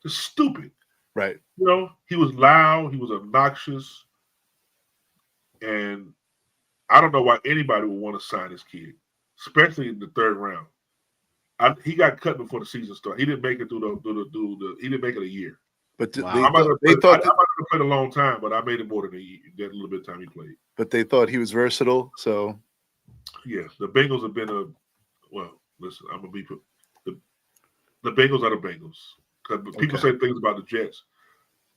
just stupid. Right. You know, he was loud. He was obnoxious, and I don't know why anybody would want to sign this kid, especially in the third round. He got cut before the season started. He didn't make it through he didn't make it a year. But they thought I might have played a long time, but I made it more than a year. That little bit of time he played. But they thought he was versatile, so yeah, the Bengals have been listen, I'm gonna be the Bengals are the Bengals. Because people say things about the Jets.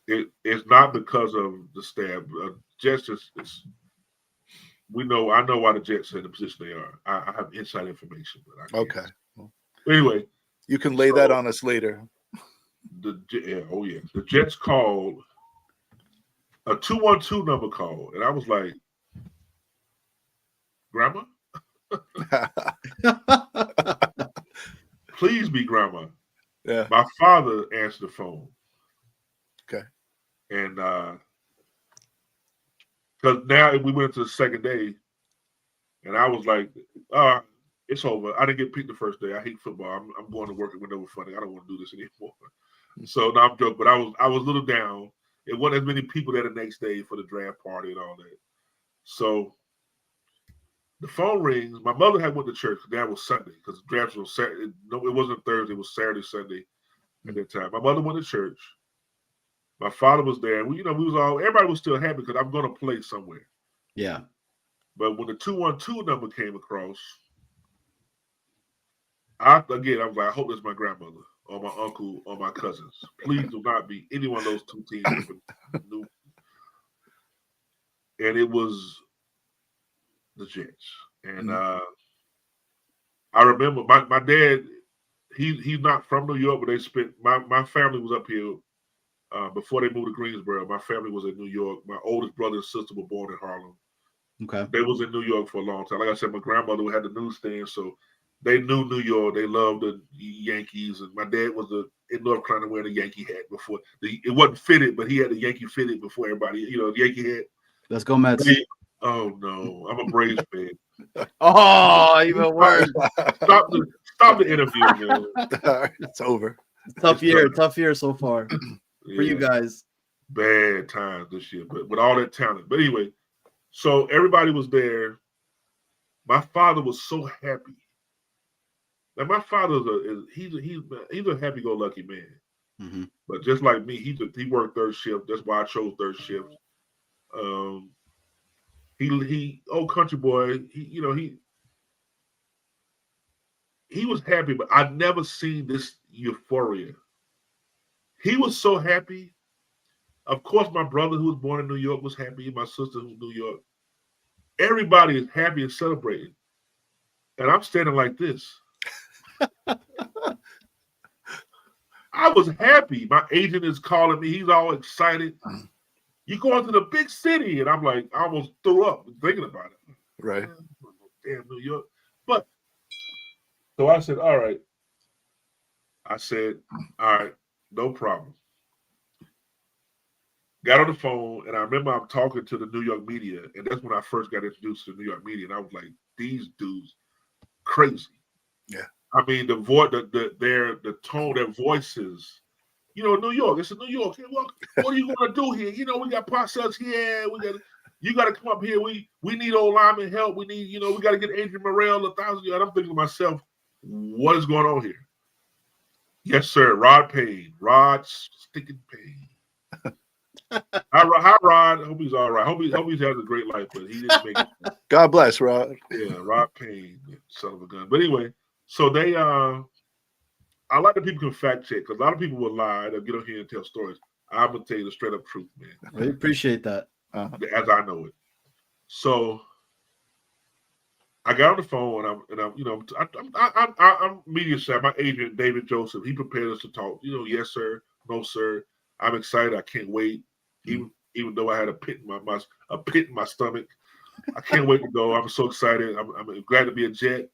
It's not because of the staff. Jets I know why the Jets are in the position they are. I have inside information, but I can't. Okay. Anyway, you can lay that on us later. The Jets called a 212 number call, and I was like, Grandma? Please be Grandma. Yeah. My father answered the phone. Okay. And because now we went into the second day, and I was like, it's over. I didn't get picked the first day. I hate football. I'm going to work at Windover Funding. I don't want to do this anymore. So now I'm joking, but I was a little down. It wasn't as many people there the next day for the draft party and all that. So the phone rings. My mother had went to church. That was Sunday because the draft was Saturday. No, it wasn't Thursday. It was Saturday, Sunday at that time. My mother went to church. My father was there. Everybody was still happy because I'm going to play somewhere. Yeah. But when the 212 number came across, I was like, I hope it's my grandmother or my uncle or my cousins. Please do not be any one of those two teams. And it was the Jets. And I remember my dad, he's not from New York, but they spent my family was up here before they moved to Greensboro. My family was in New York. My oldest brother and sister were born in Harlem. Okay. They was in New York for a long time. Like I said, my grandmother had the newsstand, so they knew New York. They loved the Yankees, and my dad was in North Carolina wearing a Yankee hat before. It wasn't fitted, but he had the Yankee fitted before everybody. The Yankee hat. Let's go, Mets. Oh no, I'm a Braves fan. Oh, even worse. Stop the interview, man. It's over. Tough year so far for you guys. Bad times this year, but with all that talent. But anyway, so everybody was there. My father was so happy. Now my father's he's a happy-go-lucky man. Mm-hmm. But just like me, he worked third shift. That's why I chose third shift. He old country boy. He was happy, but I've never seen this euphoria. He was so happy. Of course, my brother who was born in New York was happy. My sister who's New York. Everybody is happy and celebrating. And I'm standing like this. I was happy. My agent is calling me. He's all excited. You going to the big city? And I'm like, I almost threw up thinking about it. Right. Damn, New York. But so I said, all right. I said, all right, no problem. Got on the phone, and I remember I'm talking to the New York media, and that's when I first got introduced to the New York media, and I was like, these dudes crazy. Yeah. I mean, the voice, the tone, their voices. You know, New York. It's in New York. Hey, well, what are you gonna do here? You know, we got Parcells here. You got to come up here. We need old lineman help. We need, we got to get Adrian Morrell 1,000 yards. I'm thinking to myself, what is going on here? Yes, sir. Rod Payne. Rod sticking Payne. Hi, Rod. Hope he's all right. Hope he's having a great life, but he didn't make it. God bless, Rod. Yeah, Rod Payne, son of a gun. But anyway, so they I like that people can fact check because a lot of people will lie. They'll get on here and tell stories. I'm gonna tell you the straight up truth, man. I appreciate that. As I know it. So I got on the phone and I'm media staff. My agent David Joseph, he prepared us to talk. Yes sir, no sir. I'm excited. I can't wait. Even though I had a pit in my stomach, I can't wait to go. I'm so excited. I'm glad to be a Jet.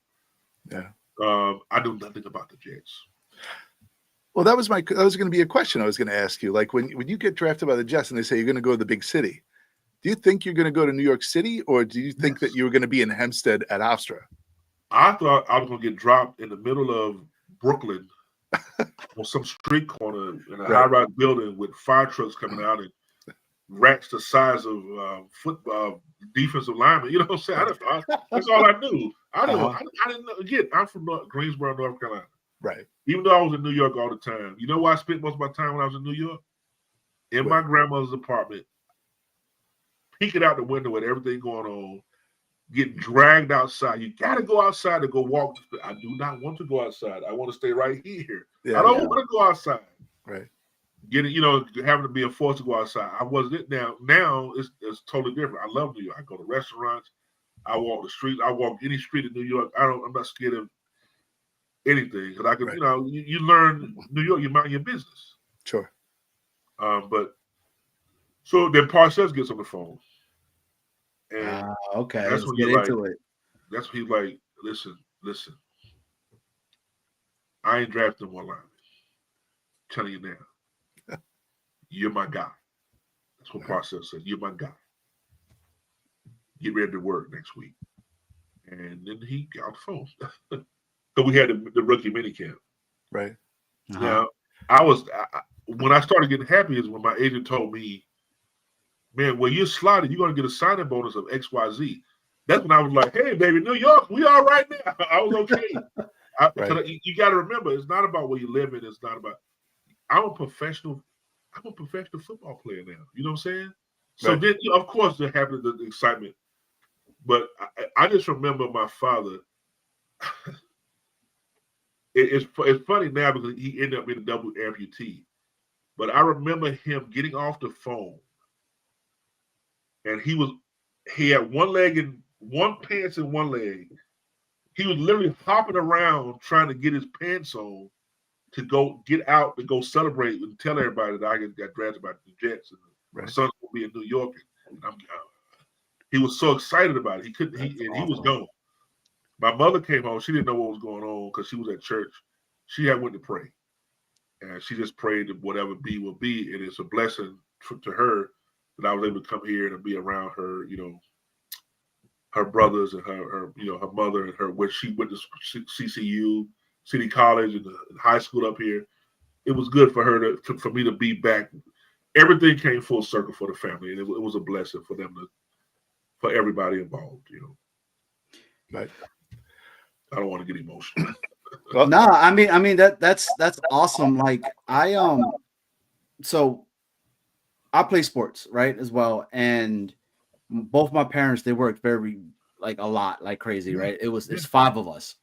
Yeah. I knew nothing about the Jets. Well, that was going to be a question I was going to ask you. Like when you get drafted by the Jets and they say you're going to go to the big city, do you think you're going to go to New York City, or do you think that you were going to be in Hempstead at Hofstra? I thought I was going to get dropped in the middle of Brooklyn on some street corner in a high-rise building with fire trucks coming out and rats the size of football defensive linemen. You know what I'm saying? That's all I knew. I didn't know. Again, I'm from Greensboro, North Carolina. Right. Even though I was in New York all the time. You know where I spent most of my time when I was in New York? In my grandmother's apartment, peeking out the window at everything going on, getting dragged outside. You got to go outside to go walk. I do not want to go outside. I want to stay right here. I don't want to go outside. Right. Having to be forced to go outside. I wasn't. Now it's totally different. I love New York. I go to restaurants. I walk the streets. I walk any street in New York. I'm not scared of anything because I can. Right. You learn New York. You mind your business. Sure. But so then Parcells gets on the phone. And okay. That's when get into it. That's when he's like, listen. I ain't drafting one lineman. Telling you now. You're my guy. That's what Parcells said. You're my guy. Get ready to work next week. And then he got on the phone. So we had the rookie minicamp. Right. Now, when I started getting happy is when my agent told me, man, when you're slotted, you're going to get a signing bonus of XYZ. That's when I was like, hey, baby, New York, we all right now. I was okay. You got to remember, it's not about where you live in. It's not about – I'm a professional football player now. You know what I'm saying? So then, of course, there happened the excitement. But I just remember my father – It's funny now because he ended up being a double amputee. But I remember him getting off the phone and he had one leg and one pants in one leg. He was literally hopping around trying to get his pants on to go get out to go celebrate and tell everybody that I got drafted by the Jets and my son will be in New York. And he was so excited about it. He was gone. My mother came home. She didn't know what was going on because she was at church. She had went to pray. And she just prayed that whatever be will be. And it's a blessing to her that I was able to come here and be around her, her brothers and her mother and her, when she went to CCU, City College and the high school up here. It was good for her for me to be back. Everything came full circle for the family. And it was a blessing for them for everybody involved, Right. I don't want to get emotional. Well, no, I mean that's awesome. Like so I play sports, right, as well, and both my parents, they worked very like a lot, like crazy, right? It's 5 of us.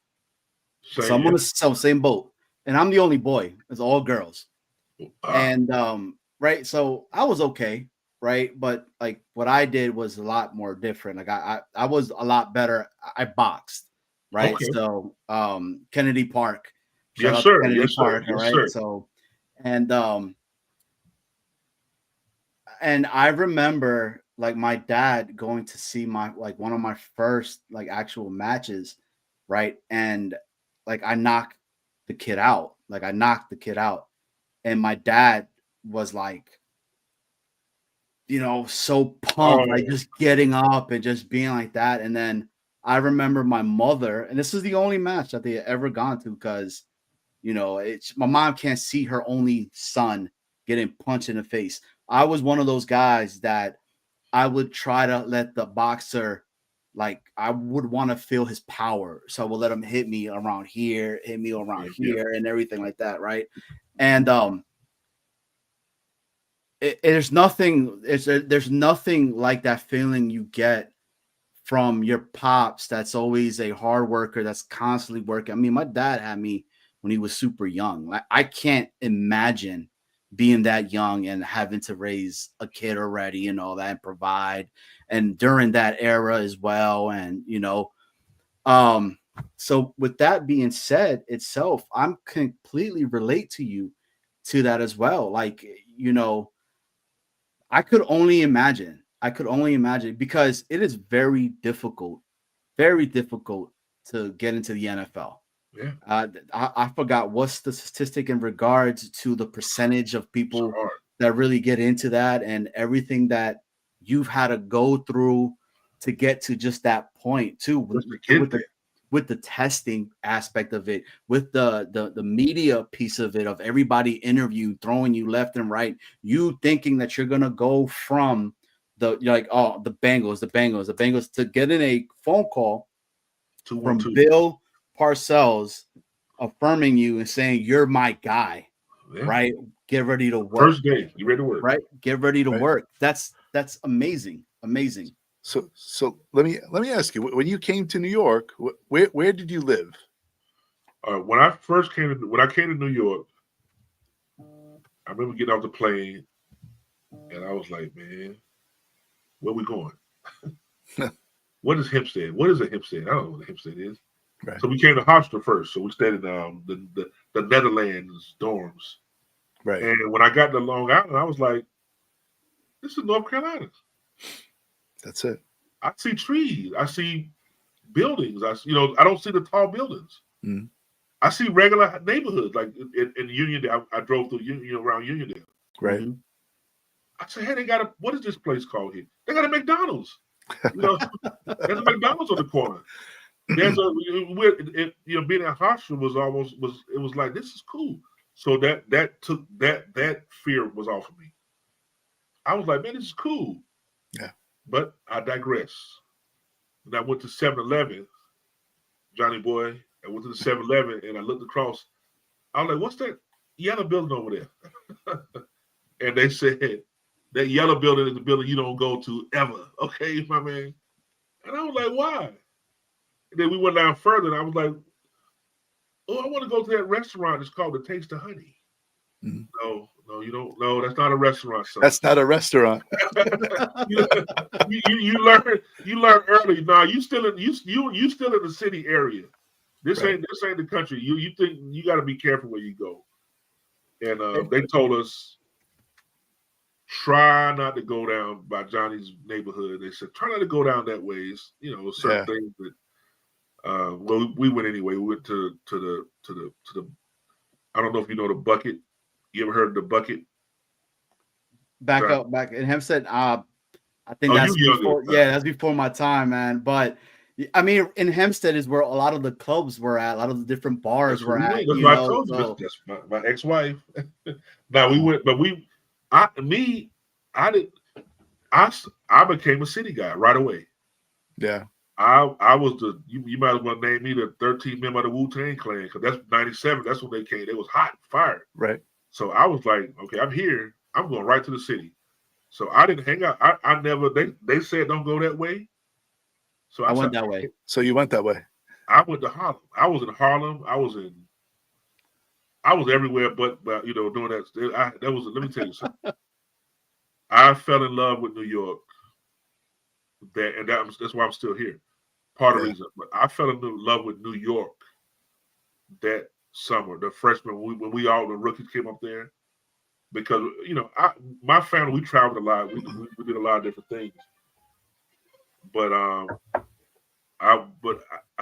So I'm on the same boat, and I'm the only boy. It's all girls, and right. So I was okay, right, but like what I did was a lot more different. Like I was a lot better. I boxed. Right. Okay. So Kennedy Park. Yes, sir. Kennedy yes, Park, sir. right. Yes, sir. So And I remember like my dad going to see my like one of my first like actual matches, right? And like I knocked the kid out. Like I knocked the kid out. And my dad was like, so pumped, like Oh, just getting up and just being like that. And then I remember my mother, and this is the only match that they had ever gone to because, it's my mom can't see her only son getting punched in the face. I was one of those guys that I would try to let the boxer, like I would want to feel his power. So I would let him hit me around here, hit me around yeah. here, and everything like that, right? And there's nothing like that feeling you get from your pops that's always a hard worker that's constantly working. I mean, my dad had me when he was super young. Like I can't imagine being that young and having to raise a kid already and all that and provide, and during that era as well. And so with that being said itself, I'm completely relate to you to that as well. Like, I could only imagine. Because it is very difficult to get into the NFL. Yeah. I forgot what's the statistic in regards to the percentage of people hard. that really get into that and everything that you've had to go through to get to just that point too, with the testing aspect of it, with the media piece of it, of everybody interviewed, throwing you left and right, you thinking that you're gonna go from the Bengals to getting a phone call from Bill Parcells affirming you and saying you're my guy, right? Get ready to work. First day, you ready to work? Right? Get ready to work. That's amazing. So let me ask you, when you came to New York, where did you live? When I came to New York, I remember getting off the plane, and I was like, man, where we going? What is Hempstead? What is a Hempstead? I don't know what a Hempstead is. Right. So we came to Hofstra first. So we stayed in the Netherlands dorms. Right. And when I got to Long Island, I was like, this is North Carolina. That's it. I see trees. I see buildings. I don't see the tall buildings. Mm-hmm. I see regular neighborhoods like in Uniondale. I drove through around Uniondale. Right. Mm-hmm. I said, hey, they got what is this place called here? They got a McDonald's. There's a McDonald's on the corner. There's being in Hofstra was like, this is cool. So that took that fear was off of me. I was like, man, this is cool. Yeah. But I digress. And I went to 7-Eleven, Johnny Boy. I went to the 7-Eleven and I looked across. I was like, what's that yellow building over there? And they said, that yellow building is the building you don't go to ever. Okay, my man. And I was like, why? And then we went down further and I was like, oh, I want to go to that restaurant. It's called the Taste of Honey. Mm-hmm. No, you don't. No, that's not a restaurant. Son. That's not a restaurant. you learn early. No, you still in the city area. This ain't the country. You think you got to be careful where you go. And they told us, try not to go down by Johnny's neighborhood. They said, try not to go down that ways. Certain things that. Well, we went anyway. We went to the. I don't know if you know the Bucket. You ever heard of the Bucket? Back in Hempstead. I think that's before. Yeah, that's before my time, man. But I mean, in Hempstead is where a lot of the clubs were at. A lot of the different bars were at. That's what I told you. That's my ex-wife. Now we went, but I became a city guy right away. Yeah. I was you might as well name me the 13th member of the Wu-Tang Clan, because that's 97. That's when they came. They was hot, fired. Right. So I was like, okay, I'm here. I'm going right to the city. So I didn't hang out. I never. They said don't go that way. So I went that way. So you went that way. I went to Harlem. I was in Harlem. I was everywhere, but doing that. Let me tell you something. I fell in love with New York. That's why I'm still here. Part of the reason, but I fell in love with New York that summer. The freshmen, when we all the rookies came up there, because my family, we traveled a lot. We did a lot of different things. But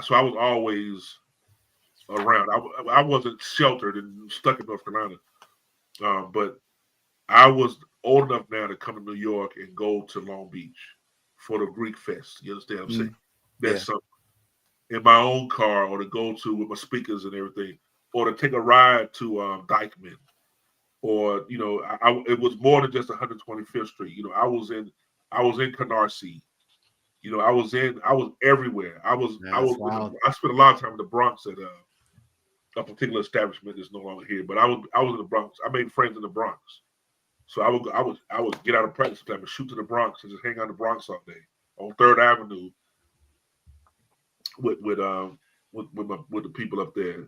so I was always around. I wasn't sheltered and stuck in North Carolina. But I was old enough now to come to New York and go to Long Beach for the Greek Fest. You understand what I'm saying? That's something. In my own car, or to go to with my speakers and everything, or to take a ride to Dykeman, or it was more than just 125th Street. I was in Canarsie. I was everywhere. I spent a lot of time in the Bronx at a particular establishment that's no longer here. But I was in the Bronx. I made friends in the Bronx, so I would get out of practice time and shoot to the Bronx and just hang out in the Bronx all day on 3rd Avenue with the people up there.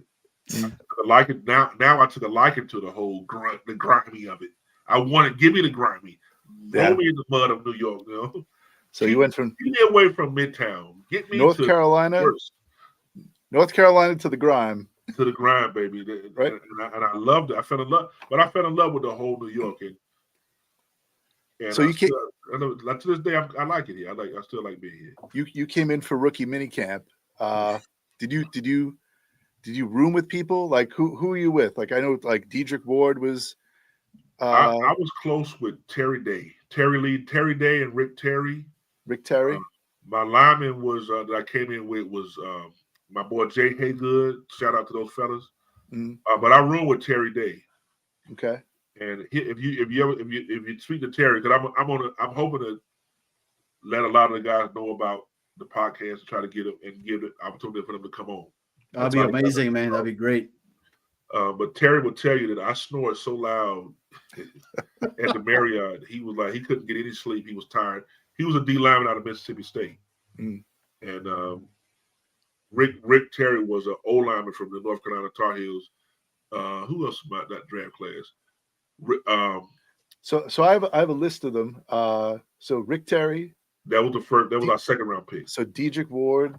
I took a liking now I took a liking to the whole the grimy of it. I wanted give me the grimy, throw me in the mud of New York. So you went from get me away from Midtown, get me North to Carolina to the grime. To the grind, baby. Right. And I loved it. I fell in love with the whole New York. And so to this day, I like it here. I still like being here. You came in for rookie minicamp. Did you room with people? Like who are you with? Like I know like Dedrick Ward was. I was close with Terry Day, Terry Day, and Rick Terry. Rick Terry. My lineman was that I came in with was my boy Jay Haygood. Shout out to those fellas. But I roomed with Terry Day. Okay. And if you speak to Terry, because I'm hoping to let a lot of the guys know about the podcast and try to get them and give the opportunity for them to come on. That'd be amazing, man. That'd be great. But Terry will tell you that I snored so loud at the Marriott. He was like he couldn't get any sleep. He was tired. He was a D lineman out of Mississippi State, and Rick Terry was an O lineman from the North Carolina Tar Heels. Who else about that draft class? So I have a list of them. So Rick Terry. That was the first. That was our 2nd round pick. So Dedrick Ward,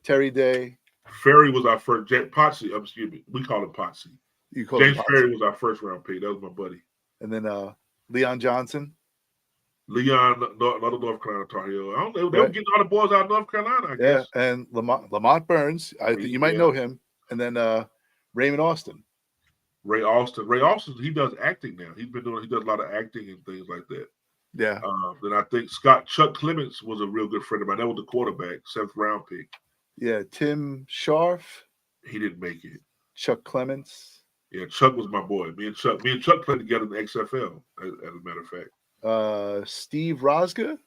Terry Day. Ferry was our first. Potsy. Excuse me. We call him Potsy. James Ferry was our 1st round pick. That was my buddy. And then Leon Johnson. Leon, another North Carolina Tar Heel. I don't know. They were getting all the boys out of North Carolina, I guess. Yeah, and Lamont Burns. You might know him. And then Raymond Austin. Ray Austin, he does acting now. He does a lot of acting and things like that. Yeah. Then I think Chuck Clements was a real good friend of mine. That was the quarterback, 7th round pick. Yeah, Tim Scharf. He didn't make it. Chuck Clements. Yeah, Chuck was my boy. Me and Chuck played together in the XFL, as a matter of fact. Steve Rosga.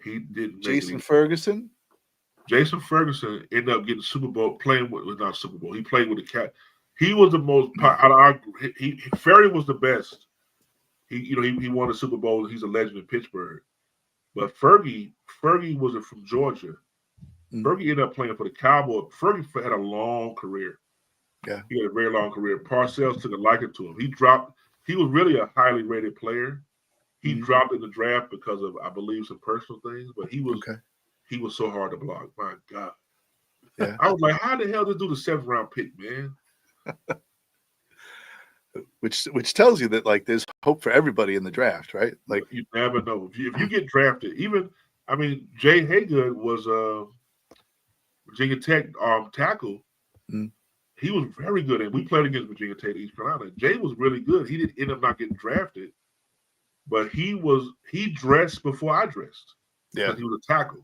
He didn't make Jason it. Ferguson. Jason Ferguson ended up getting Super Bowl, not Super Bowl. He played with the Cat. He was the most Ferry was the best. He won the Super Bowl. He's a legend in Pittsburgh. But Fergie was from Georgia. Fergie ended up playing for the Cowboys. Fergie had a long career. Yeah. He had a very long career. Parcells took a liking to him. He was really a highly rated player. He dropped in the draft because of, I believe, some personal things, but he was so hard to block. My God. Yeah. I was like, how the hell did they do the 7th round pick, man? Which tells you that like there's hope for everybody in the draft, right? Like you never know. If you get drafted, Jay Haygood was Virginia Tech tackle. He was very good, and we played against Virginia Tech, East Carolina. Jay was really good. He didn't end up not getting drafted, but he dressed before I dressed. Yeah, he was a tackle.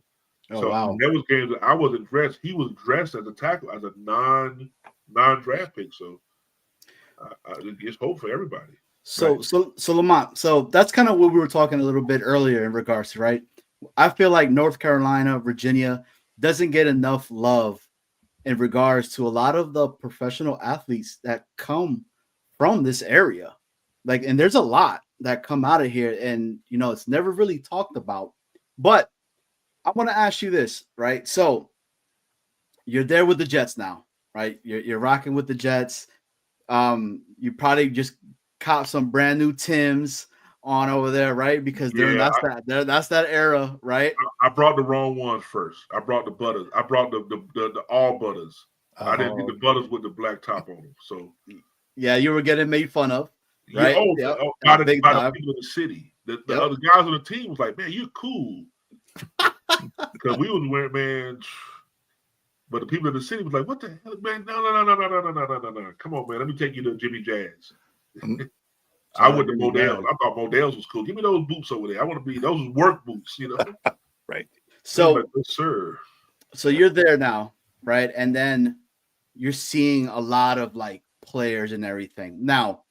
Oh, so wow. There was games that I wasn't dressed. He was dressed as a tackle, as a non-draft pick. So it's hope for everybody. So right? so Lamont, so that's kind of what we were talking a little bit earlier in regards to, right? I feel like North Carolina, Virginia doesn't get enough love in regards to a lot of the professional athletes that come from this area. Like, and there's a lot that come out of here, and it's never really talked about. But I want to ask you this, right? So you're there with the Jets now, right? You're rocking with the Jets. You probably just caught some brand new Tims on over there, right? Because that's that era, right? I brought the wrong ones first. I brought the butters. I brought the all butters. I didn't get the butters with the black top on them. So Yeah, you were getting made fun of, Yeah, right? oh, Yep. by the Big by the time. people in the city. The Yep. other guys on the team was like, man, you're cool. Because we was wearing, man. But the people in the city was like, what the hell, man? No. Come on, man. Let me take you to Jimmy Jazz. I went to Jimmy Modell's. Jazz. I thought Modell's was cool. Give me those boots over there. I want to be those work boots, you know. Right. So, like, yes, sir. so you're there now, right? And then you're seeing a lot of like players and everything. Now,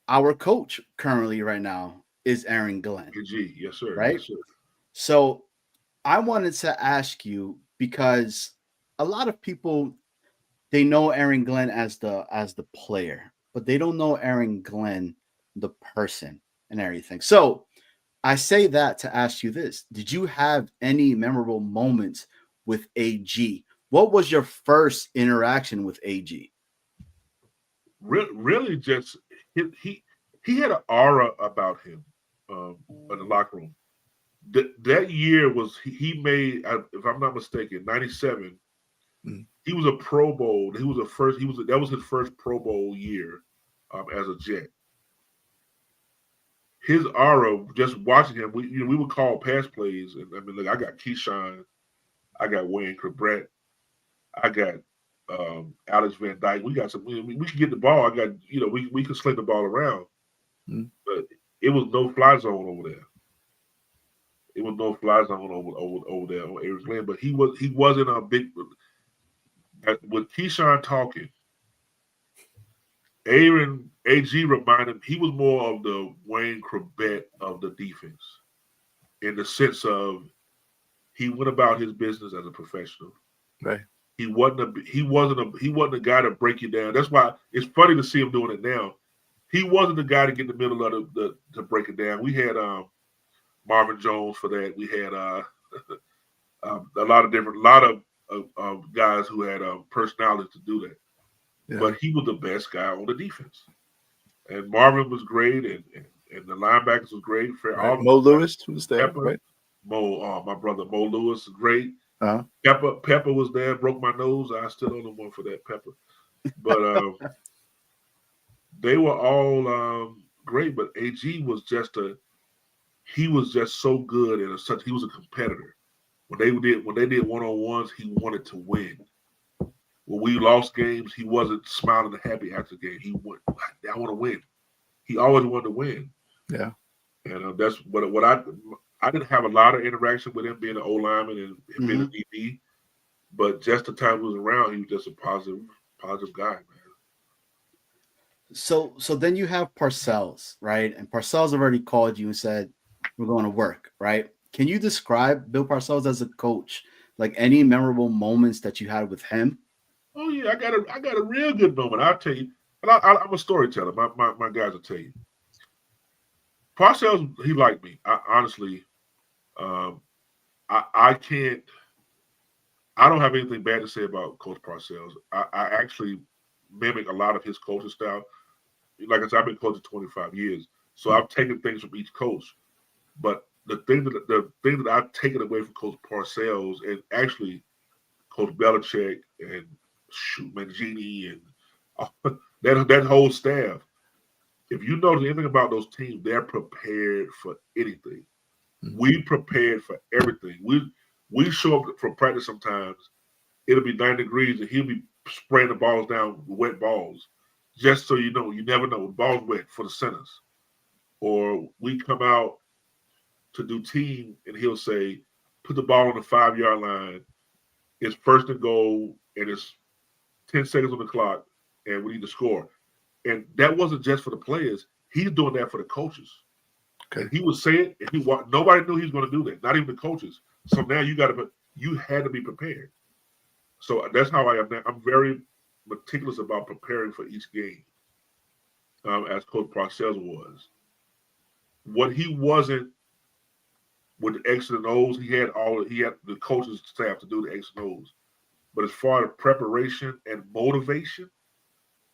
our coach currently right now is Aaron Glenn, G, yes, sir. right? Yes, sir. So I wanted to ask you because a lot of people they know Aaron Glenn as the player, but they don't know Aaron Glenn the person and everything. So I say that to ask you this: did you have any memorable moments with AG? What was your first interaction with AG? Really, just he had an aura about him in the locker room. That year was he made, if I'm not mistaken, 97. He was a Pro Bowl. That was his first Pro Bowl year as a Jet. His aura, just watching him, we would call pass plays, and I mean, look, I got Keyshawn, I got Wayne Corbett, I got Alex Van Dyke. We got some. We could get the ball. I got we could sling the ball around, but it was no fly zone over there. It was no fly zone over there on Aaron Glenn, but he wasn't a big. With Keyshawn talking, Aaron AG reminded he was more of the Wayne Corbett of the defense, in the sense of he went about his business as a professional. Right. He wasn't a guy to break you down. That's why it's funny to see him doing it now. He wasn't the guy to get in the middle of to break it down. We had Marvin Jones for that. We had a lot of guys who had personality to do that. Yeah. But he was the best guy on the defense. And Marvin was great, and the linebackers was great. Right. Mo Lewis was there, Pepper, right? My brother Mo Lewis was great. Uh-huh. Pepper was there, broke my nose. I still owe him one for that, Pepper. But they were all great. But AG was just he was just so good and he was a competitor. When they did one-on-ones, he wanted to win. When we lost games, he wasn't smiling and happy after the game. He went, I want to win. He always wanted to win. Yeah. And that's what I didn't have a lot of interaction with him being an O-lineman and being a DB, but just the time he was around, he was just a positive guy, man. So then you have Parcells, right? And Parcells already called you and said, we're going to work, right? Can you describe Bill Parcells as a coach? Like any memorable moments that you had with him? Oh yeah, I got a real good moment. I'll tell you. And I'm a storyteller. My guys will tell you. Parcells, he liked me. Honestly, I can't. I don't have anything bad to say about Coach Parcells. I actually mimic a lot of his coaching style. Like I said, I've been coaching 25 years, so I've taken things from each coach. But the thing that I've taken away from Coach Parcells and actually Coach Belichick and Mangini and that whole staff, if you know anything about those teams, they're prepared for anything. We prepared for everything. We show up for practice sometimes. It'll be 90 degrees and he'll be spraying the balls down with wet balls. Just so you know, you never know. The ball's wet for the centers. Or we come out to do team and he'll say, put the ball on the 5-yard line. It's first and goal and it's 10 seconds on the clock and we need to score. And that wasn't just for the players. He's doing that for the coaches. Okay. And he would say it, and nobody knew he was going to do that, not even the coaches. So now you had to be prepared. So that's how I am now. I'm very meticulous about preparing for each game, as Coach Parcells was. What he wasn't with the X and O's, he had the coaches staff to do the X and O's. But as far as preparation and motivation,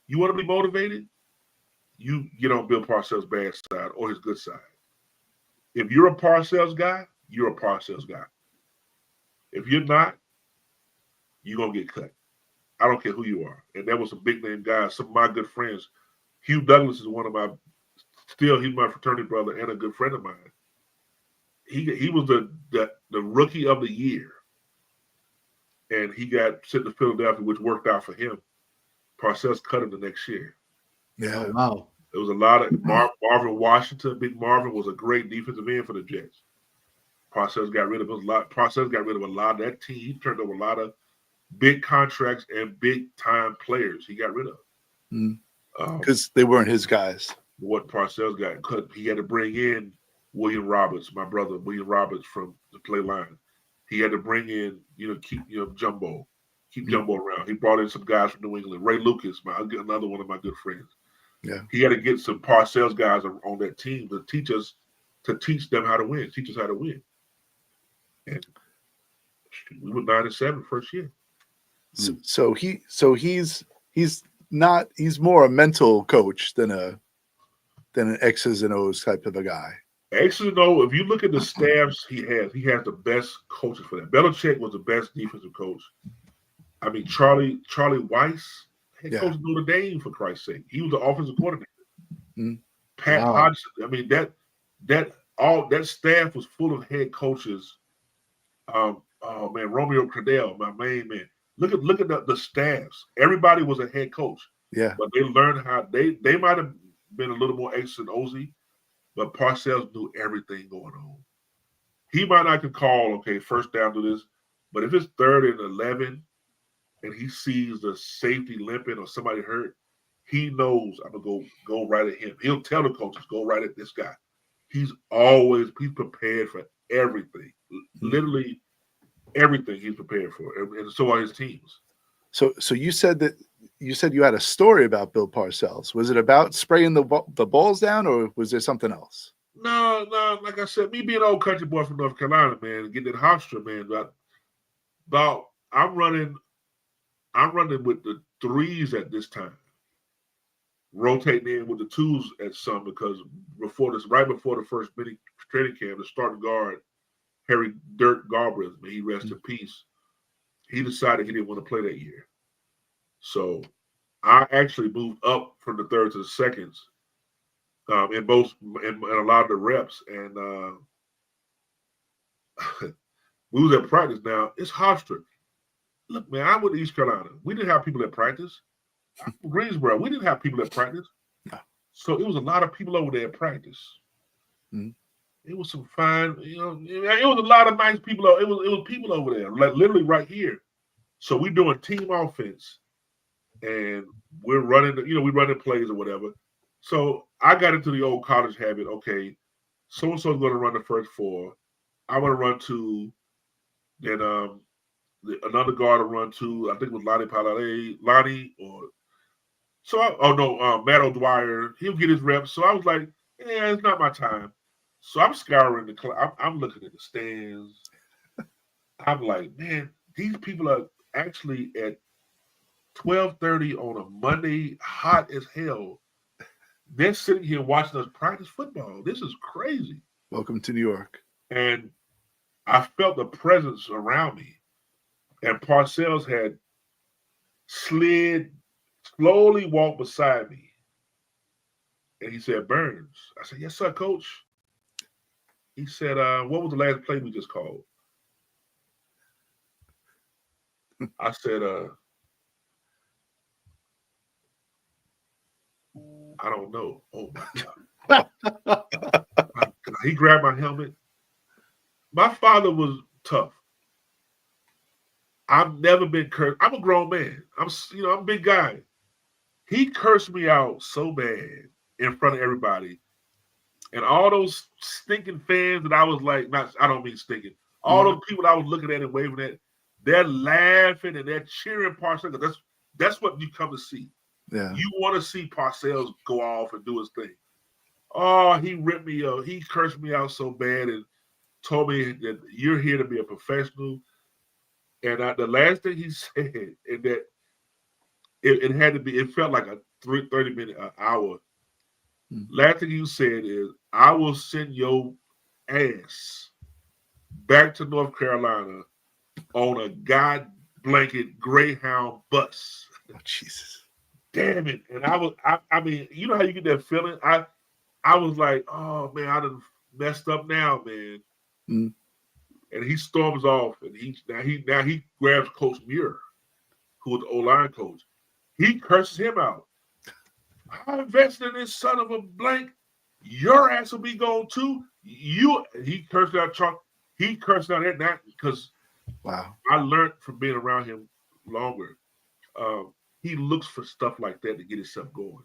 you want to be motivated, you get on Bill Parcells' bad side or his good side. If you're a Parcells guy, you're a Parcells guy. If you're not, you're going to get cut. I don't care who you are. And that was some big name guys. Some of my good friends. Hugh Douglas is he's my fraternity brother and a good friend of mine. He was the rookie of the year. And he got sent to Philadelphia, which worked out for him. Parcells cut him the next year. Yeah. Oh, wow. There was a lot of Marvin Washington. Big Marvin was a great defensive end for the Jets. Parcells got rid of a lot. Parcells got rid of a lot of that team. He turned over a lot of big contracts and big time players. He got rid of because they weren't his guys. What Parcells got, he had to bring in William Roberts, my brother William Roberts, from the play line. He had to bring in, keep Jumbo around. He brought in some guys from New England. Ray Lucas, another one of my good friends. Yeah, he had to get some Parcells guys on that team to teach them how to win, teach us how to win. And we were 9-7 first year. So he's more a mental coach than an X's and O's type of a guy. X's and O, if you look at the staffs he has the best coaches for that. Belichick was the best defensive coach. I mean, Charlie Weiss, head coach of Notre Dame, for Christ's sake. He was the offensive coordinator. Mm-hmm. Pat Hodgson. I mean, that staff was full of head coaches. Romeo Crennel, my main man. Look at the staffs. Everybody was a head coach. Yeah. But they learned how they might have been a little more X and Ozy, but Parcells knew everything going on. He might not could call, okay, first down to this, but if it's 3rd and 11 and he sees the safety limping or somebody hurt, he knows I'm gonna go right at him. He'll tell the coaches, go right at this guy. He's prepared for everything. Literally everything he's prepared for, and so are his teams. So you said you had a story about Bill Parcells. Was it about spraying the balls down, or was there something else? No. Like I said, me being an old country boy from North Carolina, man, and getting that Hofstra, man. About I'm running with the 3s at this time, rotating in with the 2s at some, because right before the first mini training camp, the starting guard, Harry Dirk Galbraith, may he rest in peace, he decided he didn't want to play that year. So I actually moved up from the 3rd to the 2nds in a lot of the reps. And we was at practice now. It's Hofstra. Look, man, I went to East Carolina. We didn't have people at practice. Greensboro, we didn't have people at practice. No. So it was a lot of people over there at practice. Mm-hmm. It was some fine, it was a lot of nice people. It was people over there, like literally right here. So we're doing team offense, and we're running, we're running plays or whatever. So I got into the old college habit. Okay, so-and-so is going to run the first 4. I'm going to run 2. Then another guard will run 2. I think it was Lonnie, or so. Matt O'Dwyer. He'll get his reps. So I was like, it's not my time. So I'm scouring the class. I'm looking at the stands. I'm like, man, these people are actually at 12:30 on a Monday, hot as hell. They're sitting here watching us practice football. This is crazy. Welcome to New York. And I felt the presence around me. And Parcells had slowly walked beside me. And he said, Burns. I said, yes, sir, coach. He said, what was the last play we just called? I said, I don't know. Oh, my God. He grabbed my helmet. My father was tough. I've never been cursed. I'm a grown man. I'm a big guy. He cursed me out so bad in front of everybody. And all those stinking fans that I was like, I don't mean stinking. All those people I was looking at and waving at, they're laughing and they're cheering Parcells. That's what you come to see. Yeah. You want to see Parcells go off and do his thing. Oh, he ripped me up. He cursed me out so bad and told me that you're here to be a professional. And the last thing he said, and that it had to be, it felt like a 30-minute hour. Last thing you said is, I will send your ass back to North Carolina on a blanket Greyhound bus. Oh, Jesus. Damn it. And I mean, you know how you get that feeling? I was like, oh man, I done messed up now, man. Mm. And he storms off, and now he grabs Coach Muir, who was the O-line coach. He curses him out. I invested in this son of a blank. Your ass will be gone too. He cursed out Chuck. He cursed out that because wow. I learned from being around him longer. He looks for stuff like that to get himself going.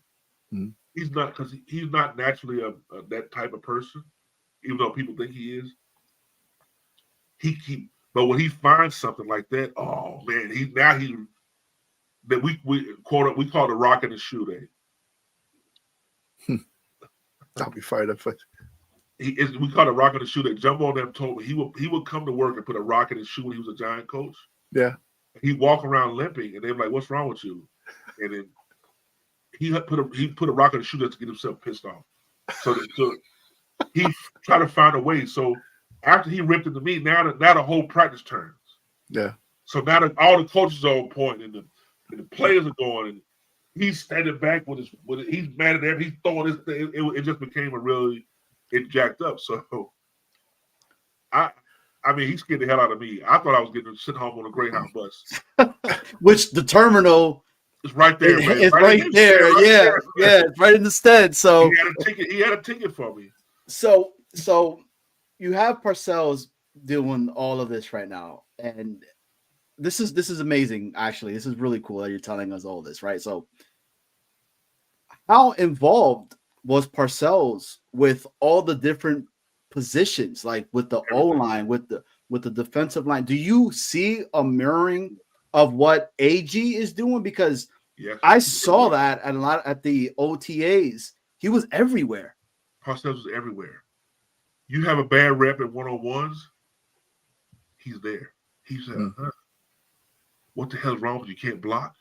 Mm. He's not naturally that type of person, even though people think he is. But when he finds something like that, oh man, we call it the rock in the shoe day. I'll be fired up. We call it rock in the shoe day. Jumbo and them told me he would come to work and put a rock in his shoe when he was a Giant coach. Yeah. He'd walk around limping, and they were like, "What's wrong with you?" And then he put a rock in his shoe just to get himself pissed off. So he tried to find a way. So after he ripped into me, now the whole practice turns. Yeah. So now that all the coaches are on point and the players are going, and he's standing back with he's mad at everything. He's throwing this thing. It just became it jacked up. So I mean, he scared the hell out of me. I thought I was getting to sit home on a Greyhound bus. Which the terminal is right there. It's right there. Yeah. It's right in the stead. So he had a ticket for me. So you have Parcells doing all of this right now, and this is amazing. Actually, this is really cool that you're telling us all this, right? So, how involved was Parcells with all the different positions, like with the O-line, with the defensive line? Do you see a mirroring of what AG is doing? Because I saw that at the OTAs. He was everywhere. Parcells was everywhere. You have a bad rep at one-on-ones, he's there. He said, what the hell's wrong with you? Can't block?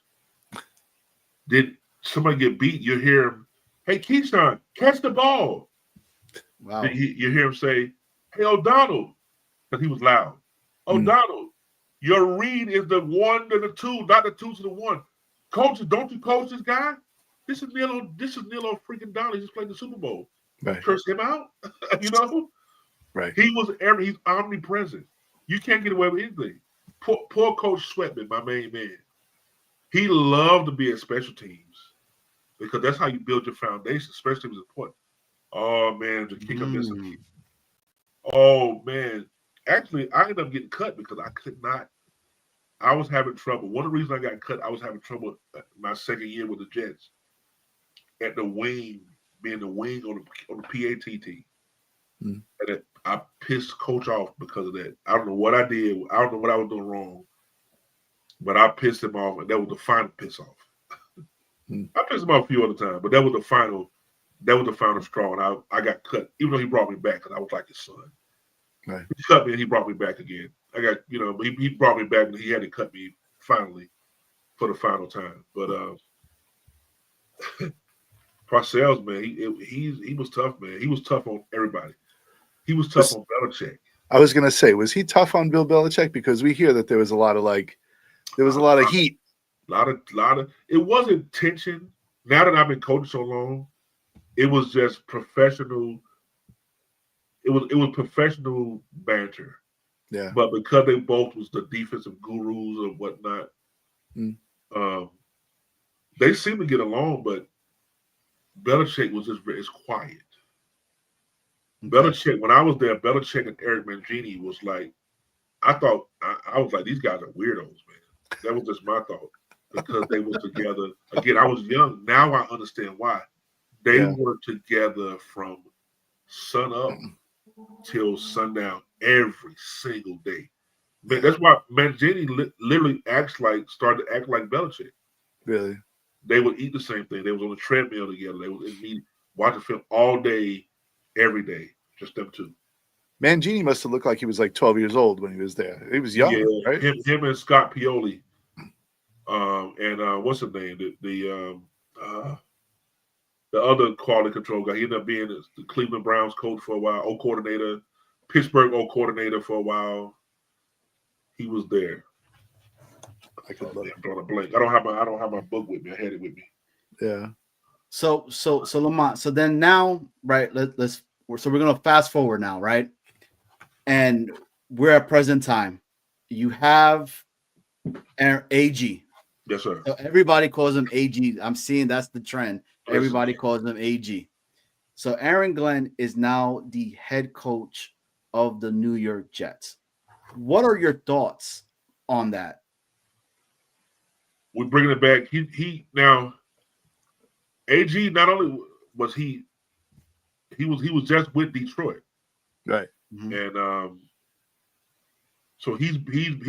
Did somebody get beat? You hear him, hey, Keyshawn, catch the ball. Wow. You hear him say, hey, O'Donnell, because he was loud. O'Donnell, your read is the 1 to the 2, not the 2 to the 1. Coaches, don't you coach this guy? This is Neil freaking Donnell. He just played the Super Bowl. Right. Curse him out, you know? Right. He's omnipresent. You can't get away with anything. Poor Coach Sweatman, my main man. He loved to be at special teams because that's how you build your foundation, especially with the point. Oh man, to kick up this. Oh man. Actually, I ended up getting cut because I could not. I was having trouble. One of the reasons I got cut, I was having trouble my second year with the Jets at the wing, being the wing on the PATT. And I pissed Coach off because of that. I don't know what I did. I don't know what I was doing wrong, but I pissed him off, and that was the final piss off. I pissed him off a few other times, but that was the final straw, and I got cut, even though he brought me back because I was like his son. Right. He cut me, and he brought me back again. I got, he brought me back, and he had to cut me finally for the final time. But Parcells, man, he was tough, man. He was tough on everybody. He was tough on Belichick. I was gonna say, was he tough on Bill Belichick? Because we hear that there was a lot of heat. A lot of. It wasn't tension. Now that I've been coaching so long, it was just professional. It was professional banter. Yeah. But because they both was the defensive gurus or whatnot, they seemed to get along. But Belichick was just it's quiet. Belichick, when I was there, Belichick and Eric Mangini was like, I was like, these guys are weirdos, man. That was just my thought because they were together. Again, I was young. Now I understand why. They were together from sun up till sundown every single day. Man, that's why Mangini literally started to act like Belichick. Really? They would eat the same thing. They was on the treadmill together. They would eat, watching film all day, every day. Just them two. Mangini must have looked like he was like 12 years old when he was there. He was young, right? Him and Scott Pioli. And what's his name? The other quality control guy. He ended up being the Cleveland Browns coach for a while, O-coordinator, Pittsburgh O-coordinator for a while. He was there. I could Oh, look. man, I'm drawing a blank. I don't have my book with me. I had it with me. Yeah. So Lamont. So then now, right? We're gonna fast forward now, right? And we're at present time. You have AG. Yes, sir. So everybody calls him AG. I'm seeing that's the trend. Listen. Everybody calls him AG. So Aaron Glenn is now the head coach of the New York Jets. What are your thoughts on that? We're bringing it back. He now AG not only was he was just with Detroit, Right. and so he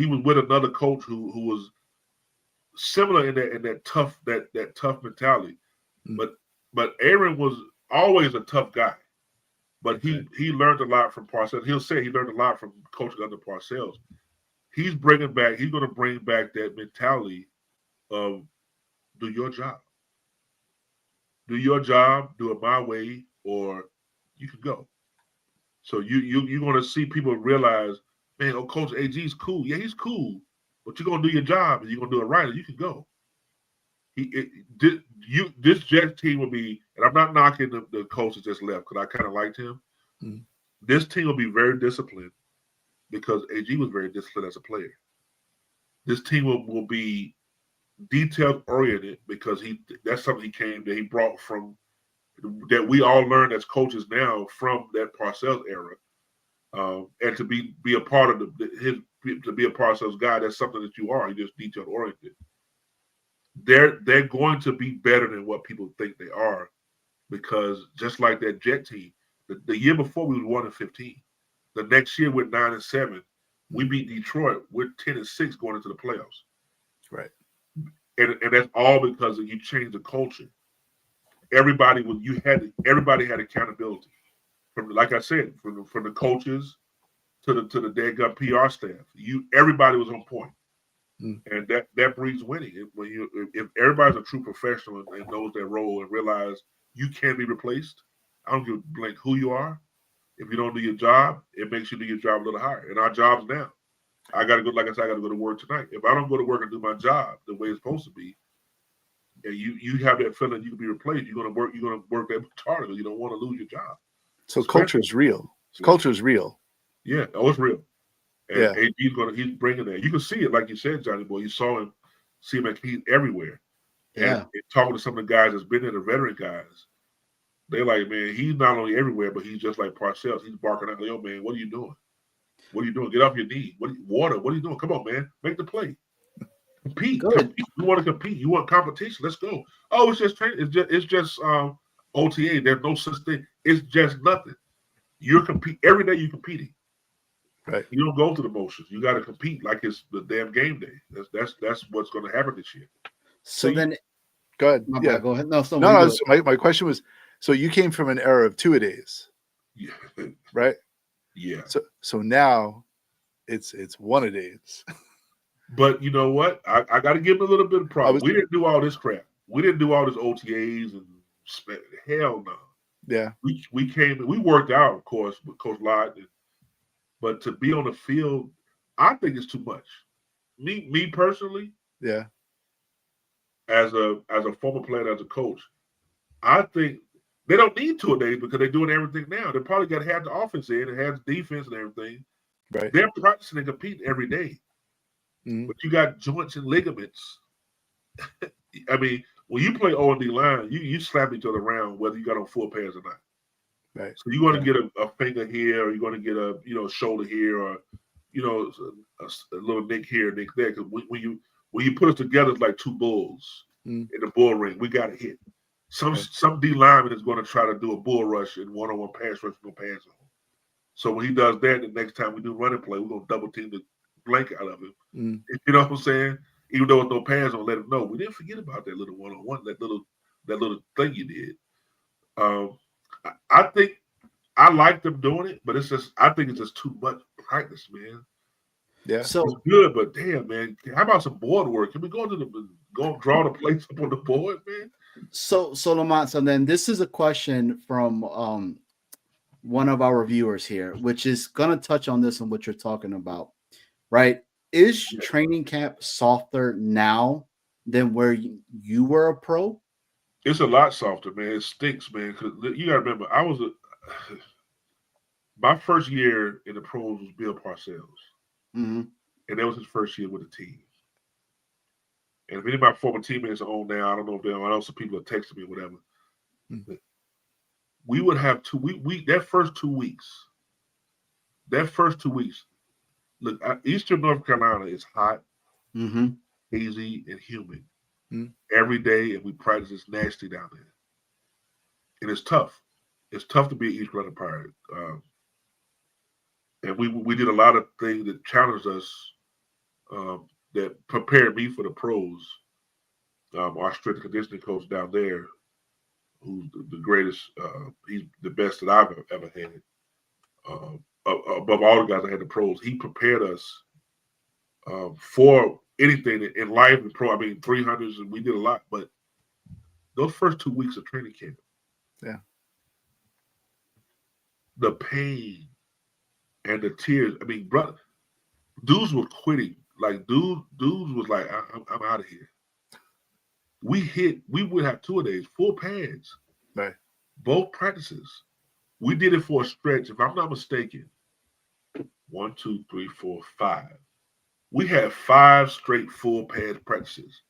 was with another coach who was similar in that tough mentality, but Aaron was always a tough guy, but he learned a lot from Parcells. He'll say he learned a lot from coaching under Parcells. He's going to bring back that mentality of do your job. Do your job, do it my way, or you can go. So you're going to see people realize, man, oh, Coach AG is cool. Yeah, he's cool, but you're going to do your job and you're going to do it right, and you can go. This Jets team will be, and I'm not knocking the coach that just left because I kind of liked him. Mm. This team will be very disciplined because AG was very disciplined as a player. This team will be detailed oriented because that's something he brought from that we all learned as coaches now from that Parcells era, and to be a part of to be a Parcells guy, that's something that you are. You're just detail oriented. They're going to be better than what people think they are, because just like that Jet team, the year before we was 1-15. The next year we're 9-7. We beat Detroit. We're 10-6 going into the playoffs. Right. And that's all because you changed the culture. Everybody had accountability. From, like I said, from the coaches to the daggum PR staff. Everybody was on point. And that breeds winning. If everybody's a true professional and knows their role and realize you can't be replaced, I don't give a blank who you are. If you don't do your job, it makes you do your job a little higher. And our jobs now, I got to go. Like I said, I got to go to work tonight. If I don't go to work and do my job the way it's supposed to be, and you have that feeling you can be replaced, you're going to work that much harder because you don't want to lose your job. So culture is real. Culture is real. Yeah, it's real. And Yeah. he's bringing that. You can see it, like you said, Johnny Boy. You saw him, see him like he's everywhere. Yeah. And talking to some of the guys that's been there, the veteran guys, they're like, man, he's not only everywhere, but he's just like Parcells. He's barking out, yo, man, what are you doing? What are you doing? Get off your knee. Water. What are you doing? Come on, man. Make the play. Compete. You want to compete. You want competition. Let's go. Oh, it's just training. It's just OTA. There's no such thing. It's just nothing. You're competing every day. You're competing. Right. You don't go through the motions. You got to compete like it's the damn game day. That's what's going to happen this year. So then, go ahead. Yeah, go ahead. No. My question was, so you came from an era of two-a-days. Yeah. Right. Yeah. So now it's one-a-days. But you know what? I got to give him a little bit of problem. We didn't do all this crap. We didn't do all this OTAs and hell no. Yeah. We came. We worked out, of course, with Coach Lott. But to be on the field, I think it's too much. Me personally, yeah. As a former player, as a coach, I think they don't need 2 a days because they're doing everything now. They probably got to have the offense in and have the defense and everything. Right. They're practicing and competing every day. Mm-hmm. But you got joints and ligaments. I mean, when you play O&D line, you slap each other around whether you got on full pads or not. Right. So you're going to get a finger here, or you're going to get a shoulder here, or a little nick here, nick there. Because when you put us together, it's like 2 bulls in the bull ring. We got to hit. Some D lineman is going to try to do a bull rush and one-on-one pass rush with no pads on. So when he does that, the next time we do running play, we're going to double team the blank out of him. You know what I'm saying? Even though with no pads on, let him know. We didn't forget about that little one-on-one, that little thing you did. I think I like them doing it, but I think it's just too much practice, man. Yeah. So it's good, but damn, man, how about some board work? Can we go draw the plates up on the board, man? So Lamont, so then this is a question from one of our viewers here, which is gonna touch on this and what you're talking about, right? Is Yeah. training camp softer now than where you were a pro? It's a lot softer, man. It stinks, man. Because you got to remember, my first year in the pros was Bill Parcells, Mm-hmm. and that was his first year with the team. And if any of my former teammates are on now, I don't know if they're on. I know some people are texting me or whatever. Hmm. We would have that first 2 weeks. Look, Eastern North Carolina is hot, Mm-hmm. hazy, and humid Mm. every day, and we practice it's nasty down there, and it's tough. It's tough to be an East Carolina Pirate, and we did a lot of things that challenged us, that prepared me for the pros. Our strength and conditioning coach down there, who's the greatest, he's the best that I've ever had. Above all the guys I had the pros, he prepared us for anything in life and pro. I mean, 300s, and we did a lot, but those first 2 weeks of training camp, Yeah. the pain and the tears. I mean, brother, dudes were quitting. Like, dudes was like, I'm out of here. We would have 2 days, full pads, Right. both practices. We did it for a stretch, if I'm not mistaken. 1, 2, 3, 4, 5. We had 5 straight full pad practices.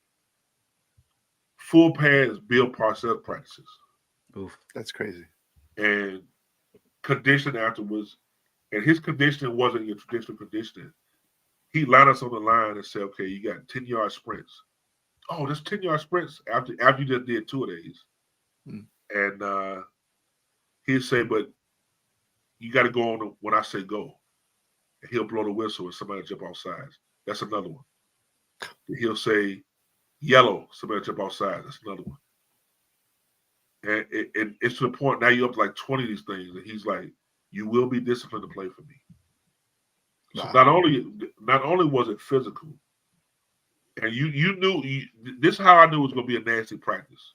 Full pads, Bill Parcells practices. Oof. That's crazy. And condition afterwards. And his conditioning wasn't your traditional conditioning. He lined us on the line and said, okay, you got 10-yard sprints. Oh, there's 10-yard sprints after you just did 2 of these. Mm. And he'd say, but you got to go on when I say go. And he'll blow the whistle and somebody jump off sides. That's another one. He'll say yellow, somebody jump off sides. That's another one. And it's to the point now you're up to like 20 of these things. And he's like, you will be disciplined to play for me. So Wow. not only was it physical, and you knew this is how I knew it was going to be a nasty practice.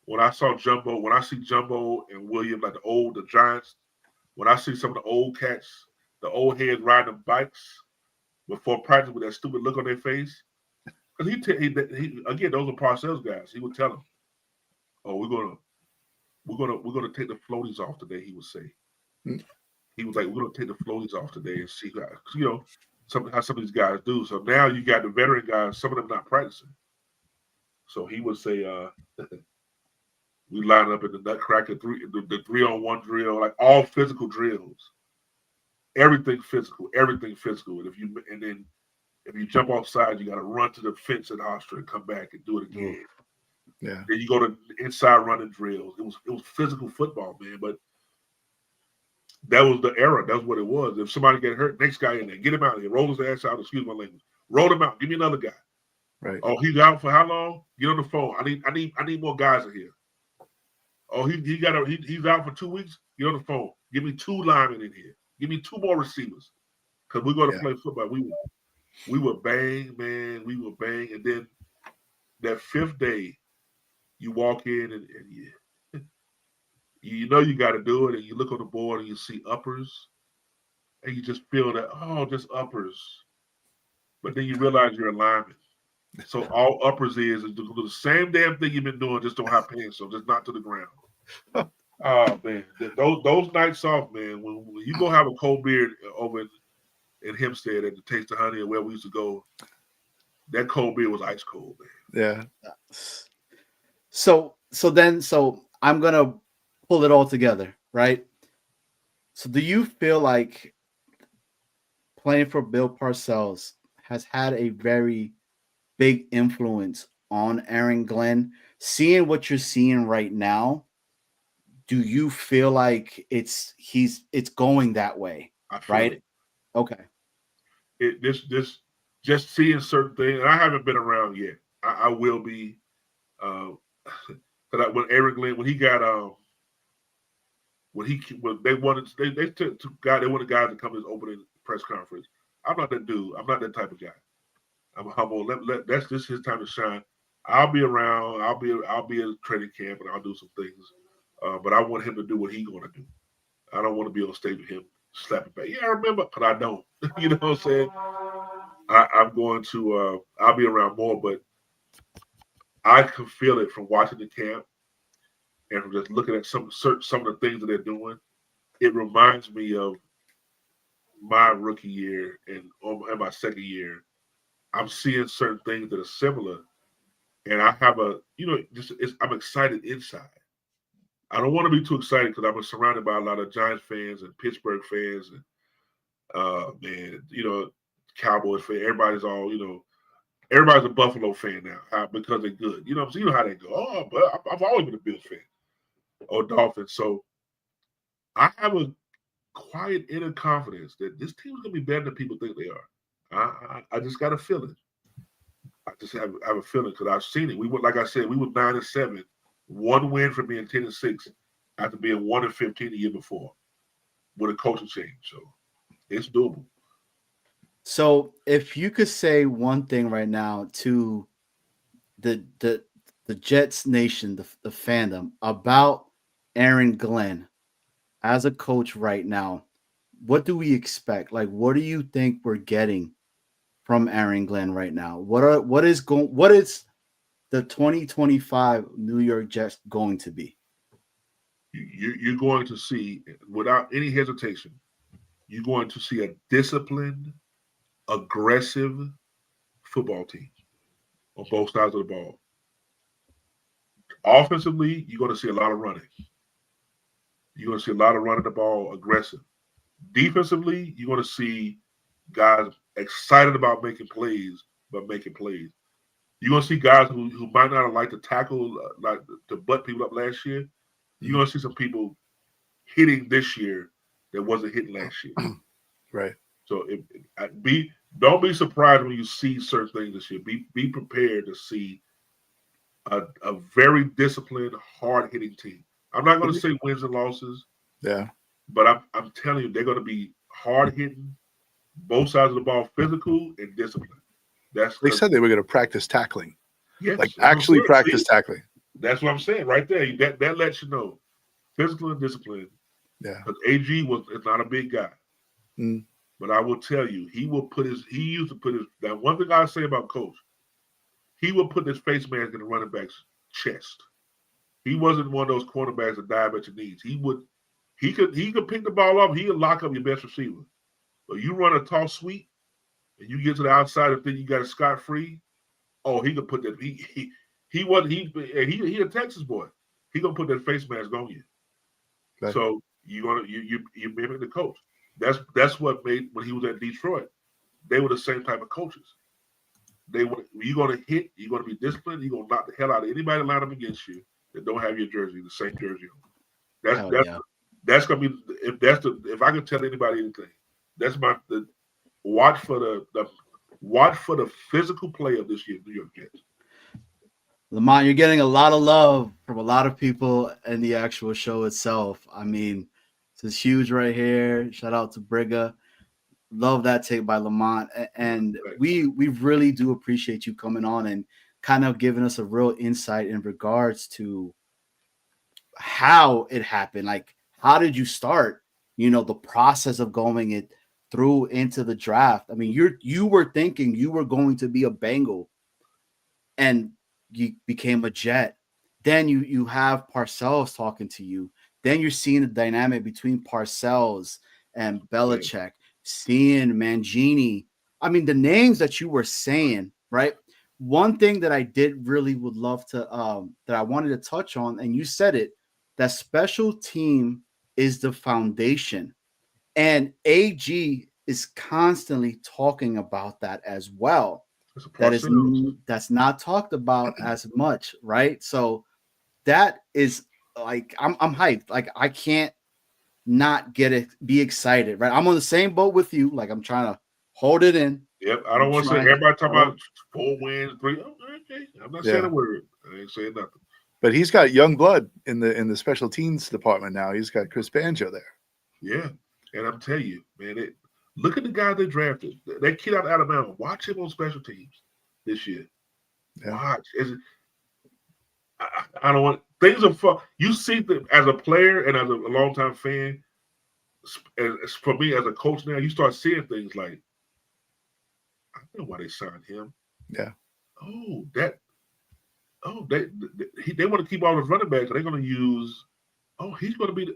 When I see Jumbo and William, like the Giants, when I see some of the old cats, the old heads riding the bikes before practice with that stupid look on their face, because he again, those are Parcells guys. He would tell them, "Oh, we're gonna take the floaties off today." He would say. Mm. He was like, "We're gonna take the floaties off today and see how some of these guys do." So now you got the veteran guys, some of them not practicing. So he would say, we line up in the Nutcracker the 3-on-1 drill, like all physical drills. Everything physical. And then if you jump off side, you got to run to the fence at Hofstra and come back and do it again. Yeah. Then you go to inside running drills. It was physical football, man. But that was the era. That's what it was. If somebody get hurt, next guy in there, get him out of here. Roll his ass out. Excuse my language. Roll him out. Give me another guy. Right. Oh, he's out for how long? Get on the phone. I need more guys in here. Oh, he's out for 2 weeks. Get on the phone. Give me 2 linemen in here. Give me 2 more receivers. Because we're going to play football. We would bang, man. We would bang. And then that 5th day, you walk in and you know you got to do it. And you look on the board and you see uppers. And you just feel that, oh, just uppers. But then you realize you're a lineman. So all uppers is to do the same damn thing you've been doing, just don't have pants, so just not to the ground. Oh man, those nights off, man. When you go have a cold beer over in Hempstead at the Taste of Honey, or where we used to go, that cold beer was ice cold, man. Yeah. So I'm gonna pull it all together, right? So do you feel like playing for Bill Parcells has had a very big influence on Aaron Glenn? Seeing what you're seeing right now, do you feel like it's going that way? I feel Right? it. Okay. This just seeing certain things, and I haven't been around yet. I will be, because when Aaron Glenn, when he got when they wanted guys to come to his opening press conference. I'm not that dude. I'm not that type of guy. I'm humble. That's just his time to shine. I'll be around. I'll be at training camp and I'll do some things. But I want him to do what he's going to do. I don't want to be on stage with him slapping back. Yeah, I remember, but I don't. You know what I'm saying? I'm going to. I'll be around more, but I can feel it from watching the camp and from just looking at some of the things that they're doing. It reminds me of my rookie year and my second year. I'm seeing certain things that are similar, and I have I'm excited inside. I don't want to be too excited because I'm surrounded by a lot of Giants fans and Pittsburgh fans and Cowboys fans. Everybody's a Buffalo fan now because they're good. You know what I'm saying? You know how they go. Oh, but I've always been a Bills fan or Dolphins. So I have a quiet inner confidence that this team is going to be better than people think they are. I just got a feeling. I just have a feeling because I've seen it. We were, like I said, we were 9-7, one win from being 10-6 after being 1-15 the year before with a coaching change. So it's doable. So if you could say one thing right now to the Jets nation, the fandom about Aaron Glenn as a coach right now, what do we expect? Like, what do you think we're getting from Aaron Glenn right now? What is the 2025 New York Jets going to be? You're going to see, without any hesitation, you're going to see a disciplined, aggressive football team on both sides of the ball. Offensively, you're going to see a lot of running. You're going to see a lot of running the ball, aggressive. Defensively, you're going to see guys excited about making plays, but making plays. You're going to see guys who might not have liked to tackle, like to butt people up last year. You're going to see some people hitting this year that wasn't hitting last year. Right. So don't be surprised when you see certain things this year. Be prepared to see a very disciplined, hard-hitting team. I'm not going to say wins and losses. Yeah. But I'm telling you, they're going to be hard-hitting, both sides of the ball, physical and disciplined. They said they were going to practice tackling. Yes, like actually practice tackling. That's what I'm saying right there. That lets you know physical and discipline. Yeah. Because AG is not a big guy. Mm. But I will tell you, he used to put his, that one thing I say about Coach, he would put his face mask in the running back's chest. He wasn't one of those cornerbacks that dive at your knees. He could pick the ball up, he could lock up your best receiver. But you run a toss sweep and you get to the outside and think you got a scot free. Oh, he could put that. He a Texas boy. He gonna put that face mask on you. Right. So you mimic the coach. That's what made when he was at Detroit. They were the same type of coaches. You're gonna hit. You're gonna be disciplined. You're gonna knock the hell out of anybody line up against you that don't have your jersey, the same jersey on. That's gonna be if I could tell anybody anything, that's watch for the physical play of this year's New York Jets. Lamont, you're getting a lot of love from a lot of people in the actual show itself. I mean, this is huge right here. Shout out to Briga. Love that take by Lamont. And we really do appreciate you coming on and kind of giving us a real insight in regards to how it happened. Like, how did you start, the process of going it through into the draft? I mean, you were thinking you were going to be a Bengal and you became a Jet. Then you have Parcells talking to you. Then you're seeing the dynamic between Parcells and Belichick, seeing Mangini. I mean, the names that you were saying, right? One thing that I did really would love to, that I wanted to touch on, and you said it, that special team is the foundation. And AG is constantly talking about that as well. That's not talked about as much, right? So that is like I'm hyped. Like I can't not be excited, right? I'm on the same boat with you. Like I'm trying to hold it in. Yep, I don't want to say everybody talking about 4 wins, 3. Okay, I'm not saying a word. I ain't saying nothing. But he's got young blood in the special teams department now. He's got Chris Banjo there. Yeah, and I'm telling you, man, look at the guy they drafted. That kid out of Alabama. Watch him on special teams this year. Yeah. Watch. I don't want things are fun. You see that as a player and as a longtime fan. For me as a coach now, you start seeing things like I know why they signed him. Yeah. Oh, they want to keep all those running backs. They're going to use. Oh, he's going to be.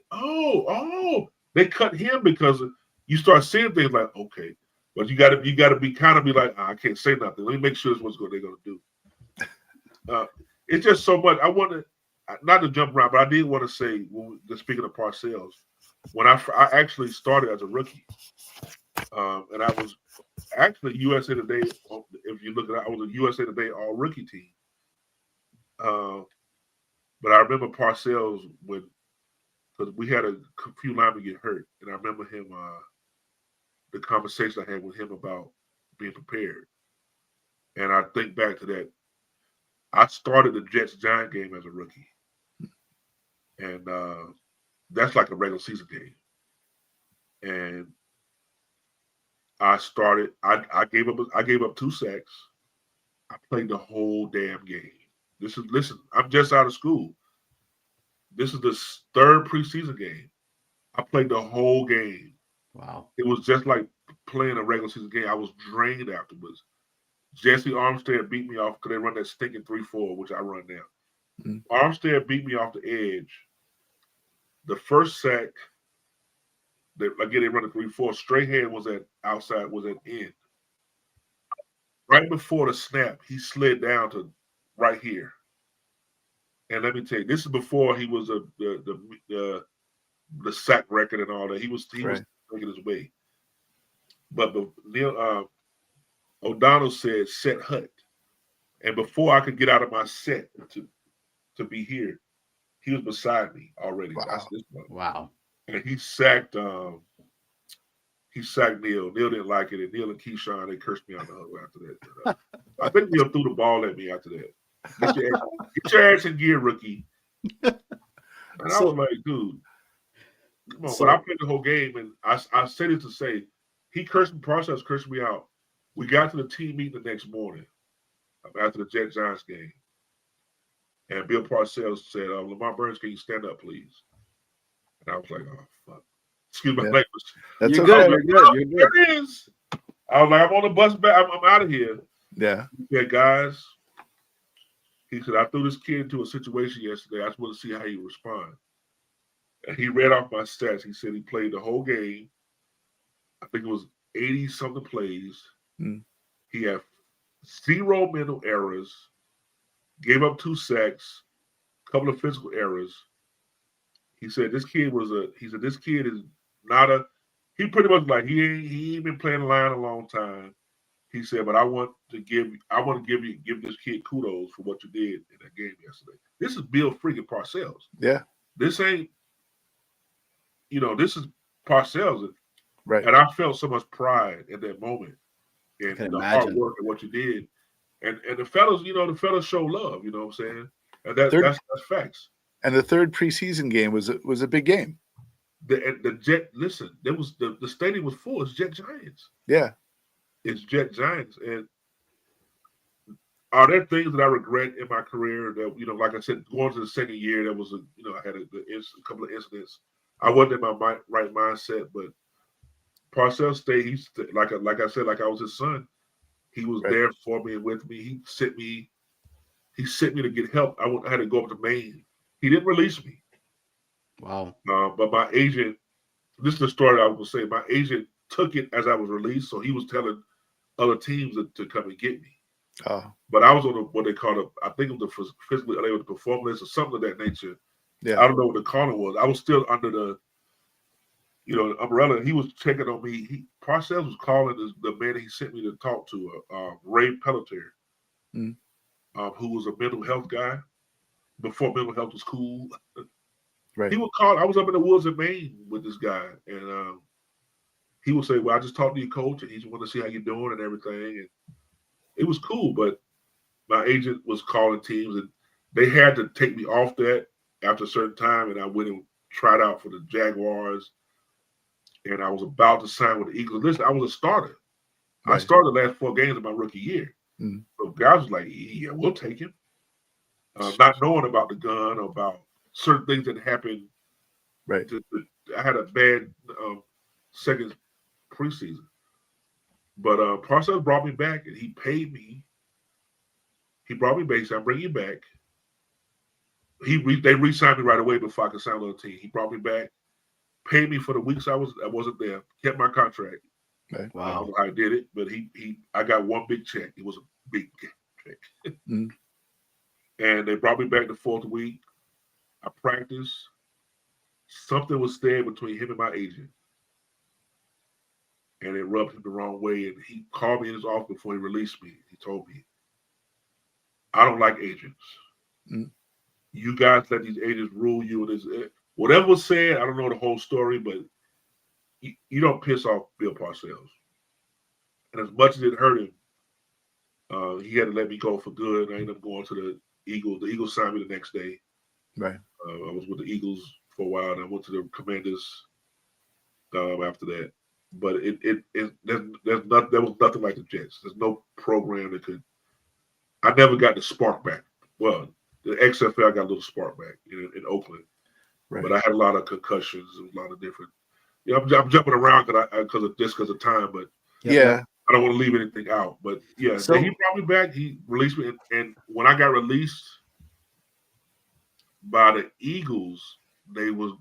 They cut him because you start seeing things like, okay, but you got to be like, I can't say nothing. Let me make sure this is what they're going to do. It's just so much. I want to not to jump around, but I did want to say, speaking of Parcells, when I actually started as a rookie, and I was actually USA Today. If you look at it, I was a USA Today All Rookie team. But I remember Parcells because we had a few linemen get hurt, and I remember him, the conversation I had with him about being prepared. And I think back to that. I started the Jets-Giants game as a rookie, and that's like a regular season game. And I started. I gave up 2 sacks. I played the whole damn game. Listen. I'm just out of school. This is the 3rd preseason game. I played the whole game. Wow. It was just like playing a regular season game. I was drained afterwards. Jesse Armstead beat me off because they run that stinking 3-4, which I run now. Mm-hmm. Armstead beat me off the edge. The first sack, they run a 3-4. Strahan was at end. Right before the snap, he slid down to right here. And let me tell you, this is before he was the sack record and all that. He was making his way. But Neil O'Donnell said set hut. And before I could get out of my set to be here, he was beside me already. Wow. Wow. And he sacked Neil. Neil didn't like it, and Neil and Keyshawn, they cursed me out the huddle after that. I think Neil threw the ball at me after that. Get your ass in gear, rookie. And I was like, dude, come on. But I played the whole game, and I said it to say, Parcells cursed me out. We got to the team meeting the next morning after the Jets-Giants game. And Bill Parcells said, Lamont Burns, can you stand up, please? And I was like, oh, fuck. Excuse my language. That's You're okay. good. You're good. There it is. I was like, I'm on the bus back. I'm out of here. Yeah. He said, guys, he said, I threw this kid into a situation yesterday. I just want to see how he respond. And he read off my stats. He said he played the whole game. I think it was 80-something plays. Mm. He had 0 mental errors, gave up 2 sacks, a couple of physical errors. He said this kid is not he pretty much like he ain't been playing the line a long time. He said, but I want to give this kid kudos for what you did in that game yesterday. This is Bill freaking Parcells. Yeah. This ain't, this is Parcells. Right. And I felt so much pride at that moment in the hard work and what you did. And the fellas show love, you know what I'm saying? And that's facts. And the 3rd preseason game was a big game. The Jet, listen, there was the stadium was full. It's Jet-Giants. Yeah. It's Jet-Giants. And are there things that I regret in my career that, like I said, going to the second year, there was I had a couple of incidents. I wasn't in my right mindset, but Parcells stayed. Like I said, like I was his son. He was there for me and with me. He sent me to get help. I had to go up to Maine. He didn't release me. Wow. But my agent, this is the story I was going to say. My agent took it as I was released, so he was telling other teams to come and get me. Oh. But I was on what they call I think it was the physically unable to perform list or something of that nature. Yeah. I don't know what the calling was. I was still under the umbrella. He was checking on me. Parcells was calling the man he sent me to talk to, Ray Pelletier, who was a mental health guy before mental health was cool. Right. He would call. I was up in the woods in Maine with this guy, and he would say, "Well, I just talked to your coach, and he just wanted to see how you're doing and everything." And it was cool, but my agent was calling teams, and they had to take me off that after a certain time, and I went and tried out for the Jaguars. And I was about to sign with the Eagles. Listen, I was a starter. Right. I started the last 4 games of my rookie year. Mm-hmm. So guys was like, yeah, we'll take him. Not knowing about the gun or about certain things that happened. Right. I had a bad second preseason. But Parcells brought me back, and he paid me. He brought me back. He said, "I'm bringing you back." They re-signed me right away before I could sign on the team. He brought me back, paid me for the weeks I wasn't there, kept my contract. Right. I don't Wow. know how I did it, but I got one big check. It was a big check. Mm. And they brought me back the fourth week. I practiced. Something was there between him and my agent. And it rubbed him the wrong way. And he called me in his office before he released me. He told me, "I don't like agents. Mm. You guys let these agents rule you." And whatever was said, I don't know the whole story, but you don't piss off Bill Parcells. And as much as it hurt him, he had to let me go for good. I ended up going to the Eagles. The Eagles signed me the next day. Right. I was with the Eagles for a while, and I went to the Commanders after that. But there was nothing like the Jets. There's no program that could. I never got the spark back. Well, the XFL got a little spark back in Oakland, Right. but I had a lot of concussions, and a lot of different. I'm jumping around because of time, but Yeah. I don't want to leave anything out. But yeah, So- he brought me back. He released me, and when I got released by the Eagles, there was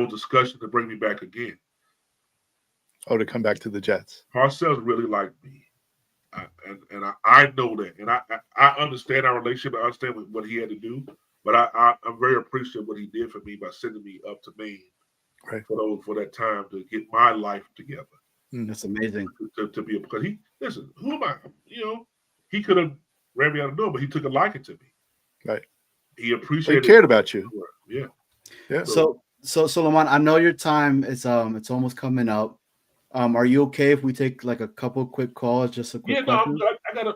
discussion to bring me back again. Oh, to come back to the Jets. Parcells really liked me, and I know that, and I understand our relationship. I understand what he had to do, but I'm very appreciative of what he did for me by sending me up to Maine, Right. for that time to get my life together. That's amazing. To be because listen, who am I? He could have ran me out the door, but he took a liking to me. Right. He They appreciated. cared about you. Yeah. Yeah. So Lamont, I know your time is it's almost coming up. Are you okay if we take like a couple quick calls, just a quick Yeah, no, question?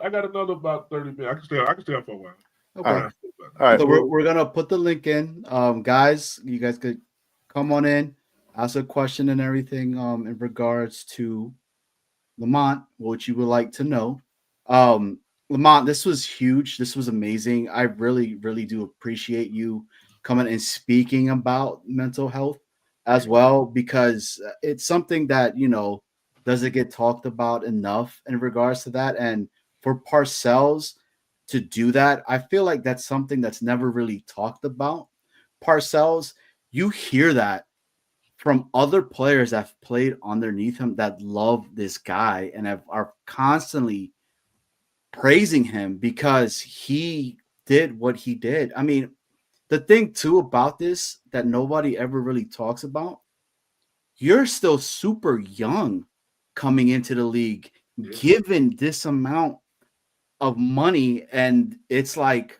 I got another about 30 minutes. I can stay up for a while. Okay. All right. All right. So well, we're gonna put the link in. Guys, you guys could come on in, ask a question and everything in regards to Lamont, what you would like to know. Lamont, this was huge. This was amazing. I really, really do appreciate you coming and speaking about mental health as well, because it's something that doesn't get talked about enough in regards to that. And for Parcells to do that, I feel like that's something that's never really talked about. Parcells, you hear that from other players that have played underneath him that love this guy and are constantly praising him because he did what he did. I mean, the thing too about this that nobody ever really talks about, you're still super young coming into the league, given this amount of money, and it's like,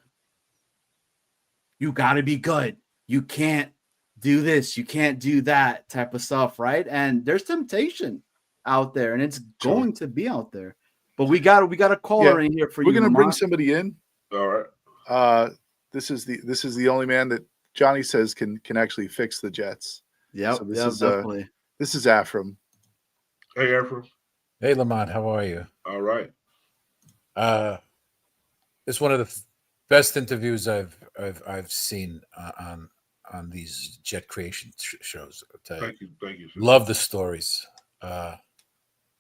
you got to be good. You can't do this, you can't do that type of stuff, right? And there's temptation out there, and it's going to be out there. But we got a caller in here for we're you. gonna bring Lamont. somebody in. All right. This is the only man that Johnny says can actually fix the Jets. Yep, So this yep, is definitely. This is Afram. Hey, Afram. Hey, Lamont, how are you? All right. It's one of the best interviews I've seen on these Jet creation shows. I'll tell you. Thank you. Sir. Love the stories.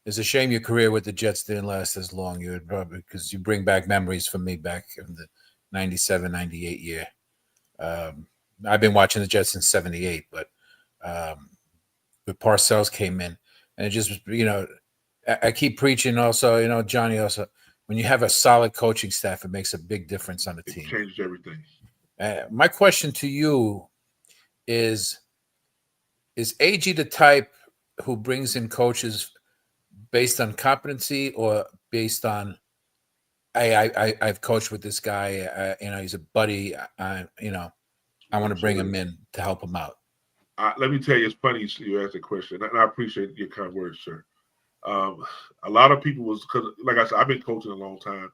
It's a shame your career with the Jets didn't last as long. You would probably, because you bring back memories for me back in the 97, 98 year. I've been watching the Jets since 78, but the Parcells came in, and it just, I keep preaching also, Johnny also, when you have a solid coaching staff, it makes a big difference on the team. It changes everything. My question to you is AG the type who brings in coaches based on competency or based on, I've coached with this guy, he's a buddy, I want to bring him in to help him out? Let me tell you, it's funny you asked the question, and I appreciate your kind words, sir. A lot of people because, like I said, I've been coaching a long time.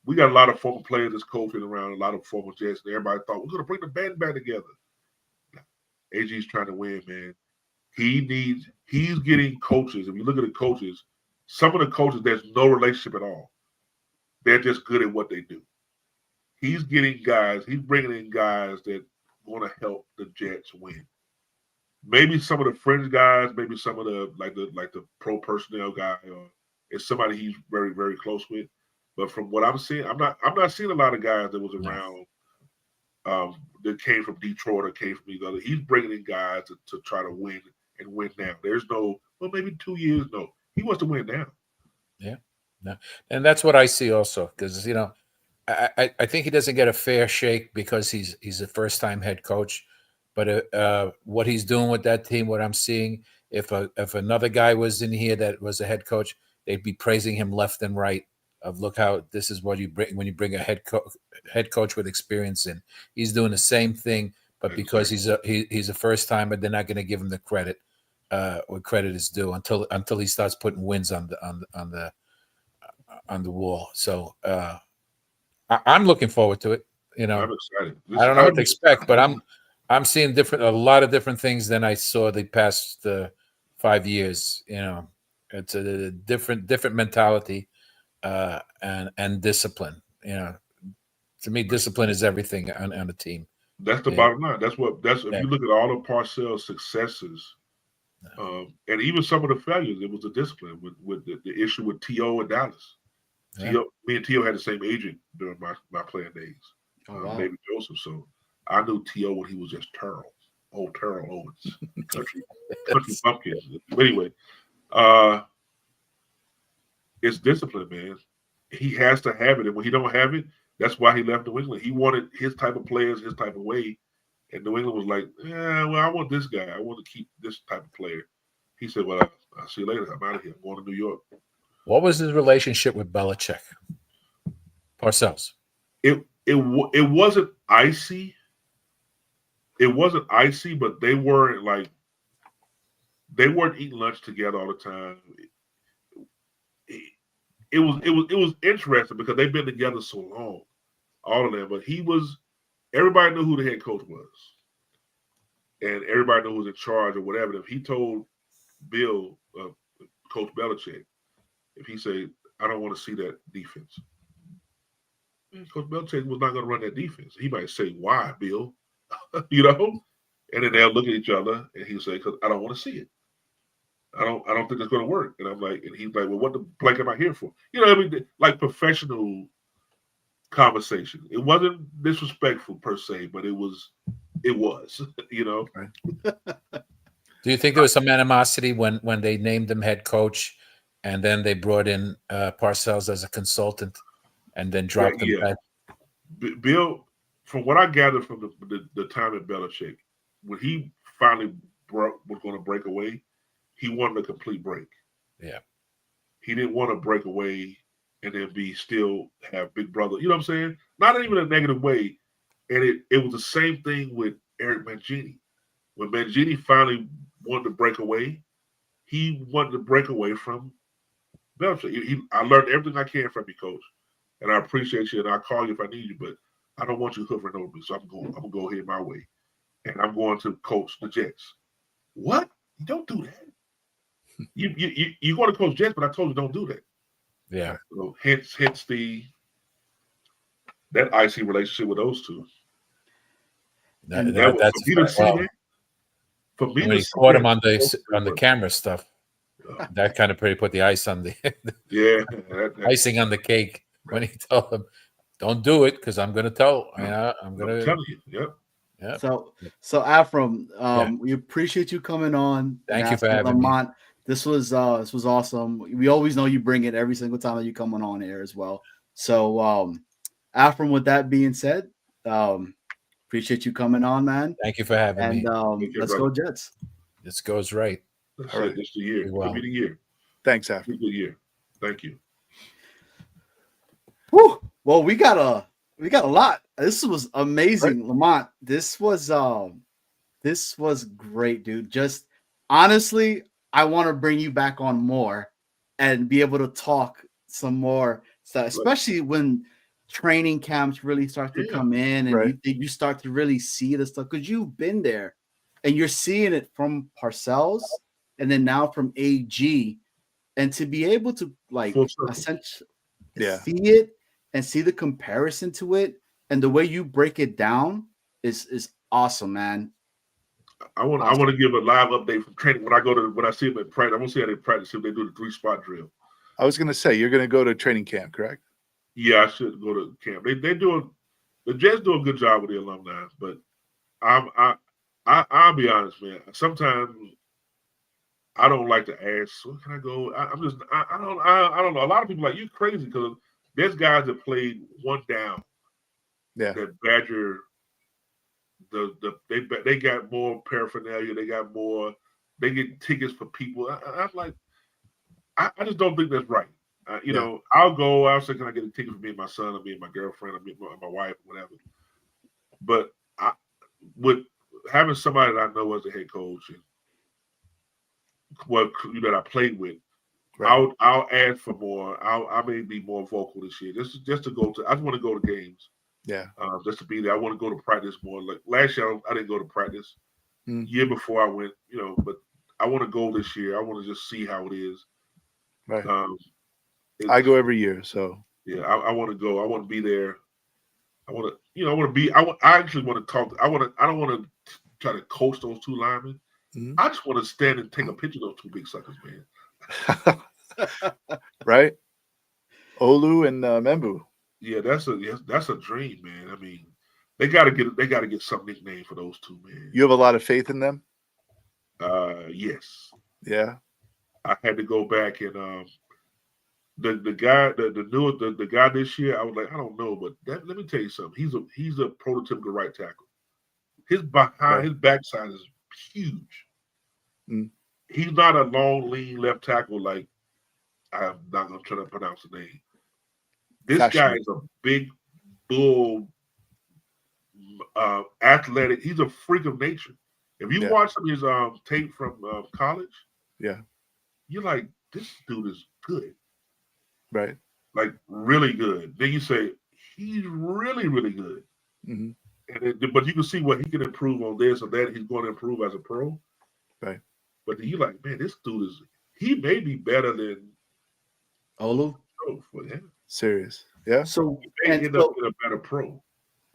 We got a lot of former players that's coaching around, a lot of former Jets, and everybody thought we're going to bring the band back together. AG's trying to win, man. He's getting coaches. If you look at the coaches, some of the coaches, there's no relationship at all. They're just good at what they do. He's getting guys, he's bringing in guys that want to help the Jets win. maybe some of the fringe guys, maybe some of the pro personnel guy, or it's somebody he's very, very close with. But from what I'm seeing, I'm not seeing a lot of guys that was around that came from Detroit or came from these other. He's bringing in guys to try to win and win now. There's no, well, maybe 2 years. No, he wants to win now. Yeah, no, and that's what I see also, because I think he doesn't get a fair shake because he's a first time head coach, but what he's doing with that team, what I'm seeing, if another guy was in here that was a head coach, they'd be praising him left and right. Of look how this is what you bring when you bring a head coach with experience in. He's doing the same thing, but because he's a first timer, they're not going to give him the credit where credit is due until he starts putting wins on the wall. So I'm looking forward to it. I'm excited. I don't know what to expect, but I'm seeing a lot of different things than I saw the past 5 years. It's a different mentality. And discipline. To me, discipline is everything on a team. That's the bottom line. If you look at all of Parcells' successes, and even some of the failures, it was the discipline with the issue with T.O. in Dallas. Me and T.O. had the same agent during my playing days, David Joseph. So I knew T.O. when he was just Terrell Owens, country bumpkins. But anyway, it's discipline, man. He has to have it, and when he don't have it, that's why he left New England. He wanted his type of players, his type of way, and New England was like, "Yeah, well, I want this guy. I want to keep this type of player." He said, "Well, I'll see you later. I'm out of here. I'm going to New York." What was his relationship with Belichick? Parcells. It wasn't icy. It wasn't icy, but they weren't eating lunch together all the time. It was interesting because they've been together so long, all of them. But everybody knew who the head coach was, and everybody knew who was in charge or whatever. If he told Bill, Coach Belichick, if he said, "I don't want to see that defense," Coach Belichick was not going to run that defense. He might say, "Why, Bill?" And then they'll look at each other, and he'll say, "Because I don't want to see it. I don't think it's going to work." And he's like, "Well, what the blank am I here for?" Like professional conversation. It wasn't disrespectful per se, but it was. Right. Do you think there was some animosity when they named him head coach, and then they brought in Parcells as a consultant, and then dropped him back? Bill, from what I gathered from the time at Belichick, when he finally was going to break away, he wanted a complete break. Yeah. He didn't want to break away and then still have Big Brother. You know what I'm saying? Not even a negative way. And it was the same thing with Eric Mangini. When Mangini finally wanted to break away, he wanted to break away from Belichick. I learned everything I can from you, Coach. And I appreciate you, and I'll call you if I need you, but I don't want you hovering over me. So I'm going to go ahead my way. And I'm going to coach the Jets. What? You don't do that. You want to coach Jets, but I told you don't do that. Yeah. So hence that icy relationship with those two. That's when he caught him on the camera stuff. That kind of pretty put the ice on the icing on the cake when he told him, "Don't do it because I'm going to tell. I'm going to tell you." Yep. Yeah. So Afram, we appreciate you coming on. Thank you for having Lamont. Me. This was awesome. We always know you bring it every single time that you come on air as well. So Afram, with that being said, appreciate you coming on, man. Thank you for having me. And let's go Jets. This goes right. That's it. This the year. Could be the year. Thanks, Afram. Good year. Thank you. Whew. Well, we got a lot. This was amazing, right. Lamont. This was great, dude. Just honestly, I want to bring you back on more and be able to talk some more stuff, especially when training camps really start to come in and you start to really see the stuff because you've been there and you're seeing it from Parcells and then now from AG, and to be able to essentially see it and see the comparison to it and the way you break it down is awesome, man. I want to give a live update from training when I see them at practice. I want to see how they practice if they do the 3-spot drill. I was going to say you're going to go to training camp, correct? Yeah, I should go to camp. The Jets do a good job with the alumni, but I'll be honest, man. Sometimes I don't like to ask, where can I go? I don't know. A lot of people are like, you crazy, because there's guys that played one down. Yeah. That Badger, they got more paraphernalia. They got more. They get tickets for people. I'm like, I just don't think that's right. You know, I'll say, can I get a ticket for me and my son, or me and my girlfriend, or me and my wife, whatever. But with having somebody that I know as a head coach, and that I played with, right. I'll ask for more. I may be more vocal this year. Just to go to. I just want to go to games. Yeah. Just to be there. I want to go to practice more. Like last year, I didn't go to practice. Year before I went, but I want to go this year. I want to just see how it is. Right. I go every year, so yeah, I want to go. I want to be there. I want to, I want to be. I actually want to talk. I don't want to try to coach those two linemen. I just want to stand and take a picture of those two big suckers, man. Right, Olu and Membu. Yeah, that's a dream, man. I mean, they got to get some nickname for those two, man. You have a lot of faith in them. Yes. Yeah. I had to go back and the guy this year, I was like, I don't know, but let me tell you something. He's a prototypical right tackle. His backside is huge. He's not a long, lean left tackle like, I'm not gonna try to pronounce the name. This guy is a big bull, athletic. He's a freak of nature. If you watch some of his tape from college, you're like, this dude is good. Right. Like really good. Then you say, he's really, really good. But you can see what he can improve on this or that. He's going to improve as a pro. Right. But then you're like, man, this dude he may be better than Olu. For him. Serious. Yeah. So he may end up being a better pro.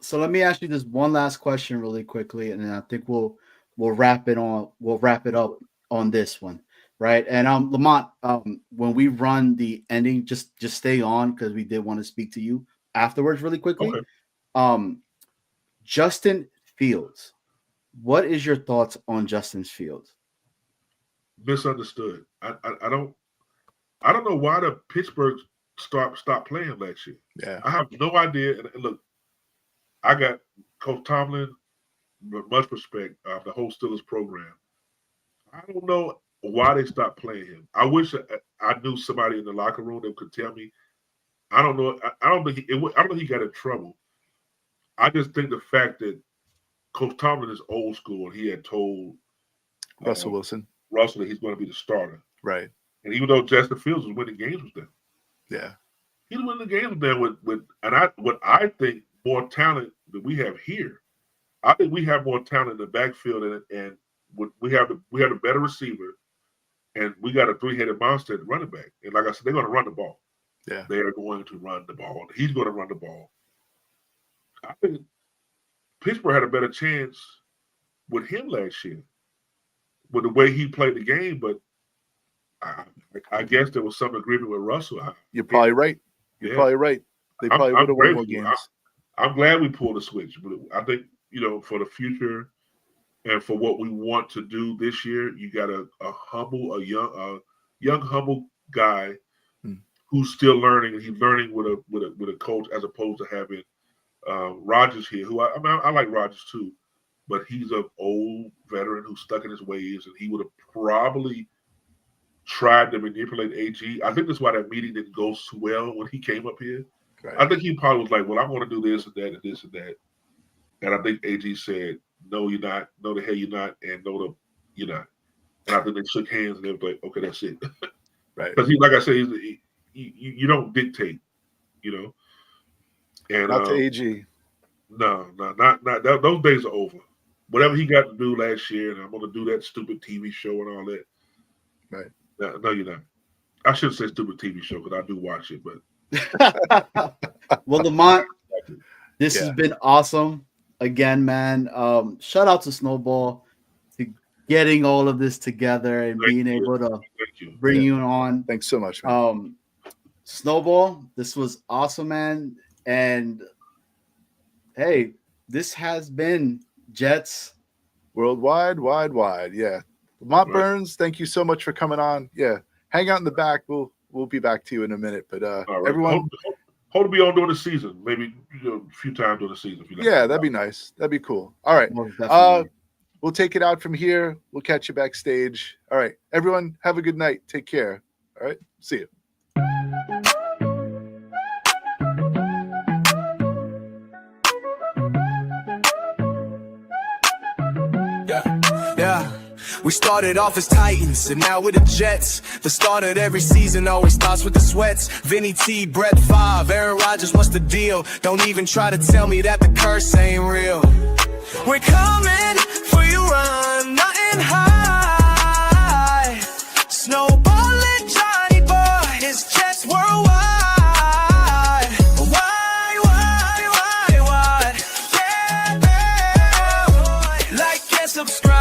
So let me ask you this one last question really quickly, and then I think we'll wrap it up on this one. Right. And Lamont, when we run the ending, just stay on because we did want to speak to you afterwards really quickly. Okay. Justin Fields. What is your thoughts on Justin Fields? Misunderstood. I don't know why the Pittsburgh stopped playing last year. Yeah. I have no idea. And look, I got Coach Tomlin, much respect, the whole Steelers program. I don't know why they stopped playing him. I wish I knew somebody in the locker room that could tell me. I don't know. I don't think he got in trouble. I just think the fact that Coach Tomlin is old school and he had told Russell Wilson that he's going to be the starter. Right. And even though Justin Fields was winning games with them. Yeah. He was winning the games with them what I think more talent that we have here. I think we have more talent in the backfield and we have a better receiver. And we got a 3-headed monster at running back. And like I said, they're going to run the ball. Yeah. They are going to run the ball. He's going to run the ball. I think Pittsburgh had a better chance with him last year with the way he played the game. But I guess there was some agreement with Russell. You're probably right. You're probably right. They probably would have won more games. I'm glad we pulled the switch. But I think, for the future – and for what we want to do this year, you got a young, humble guy who's still learning, and he's learning with a coach as opposed to having Rodgers here. Who I like Rodgers too, but he's an old veteran who's stuck in his ways, and he would have probably tried to manipulate AG. I think that's why that meeting didn't go so well when he came up here. Right. I think he probably was like, "Well, I'm going to do this and that and this and that," and I think AG said, "No, you're not. No, the hell you're not. And no, you're not." And I think they shook hands and they were like, "Okay, that's it." Right. Because like I said, you don't dictate, And not to AG. No, not those days are over. Whatever he got to do last year, and I'm going to do that stupid TV show and all that. Right. No, you're not. I should say stupid TV show because I do watch it, but. Well, Lamont, this has been awesome. Again, man, shout out to Snowball. getting all of this together and Thank being you. able to Thank you. bring you on. Thanks so much, man. Snowball, this was awesome, man. And hey, this has been Jets Worldwide, wide. Yeah. Lamont Right. Burns, thank you so much for coming on. Yeah. Hang out in the back. We'll be back to you in a minute. But All right. everyone, Hope to be on during the season. Maybe a few times during the season. If you yeah, that'd be nice. That'd be cool. All right. Most definitely. We'll take it out from here. We'll catch you backstage. All right. Everyone, have a good night. Take care. All right. See you. Yeah, we started off as Titans, and now we're the Jets. The start of every season always starts with the sweats. Vinny T, Brett Favre, Aaron Rodgers, what's the deal? Don't even try to tell me that the curse ain't real. We're coming for you, run, nothing high. Snowballing Johnny Boy, it's Jets worldwide. Why? Yeah, like and subscribe.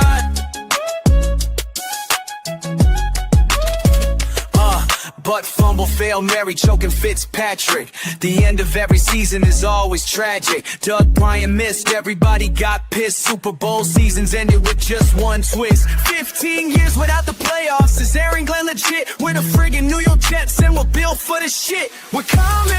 But fumble, fail, Mary, choking Fitzpatrick. The end of every season is always tragic. Doug Bryant missed, everybody got pissed. Super Bowl seasons ended with just one twist. 15 years without the playoffs. Is Aaron Glenn legit? We're the friggin' New York Jets and we're built for the shit. We're coming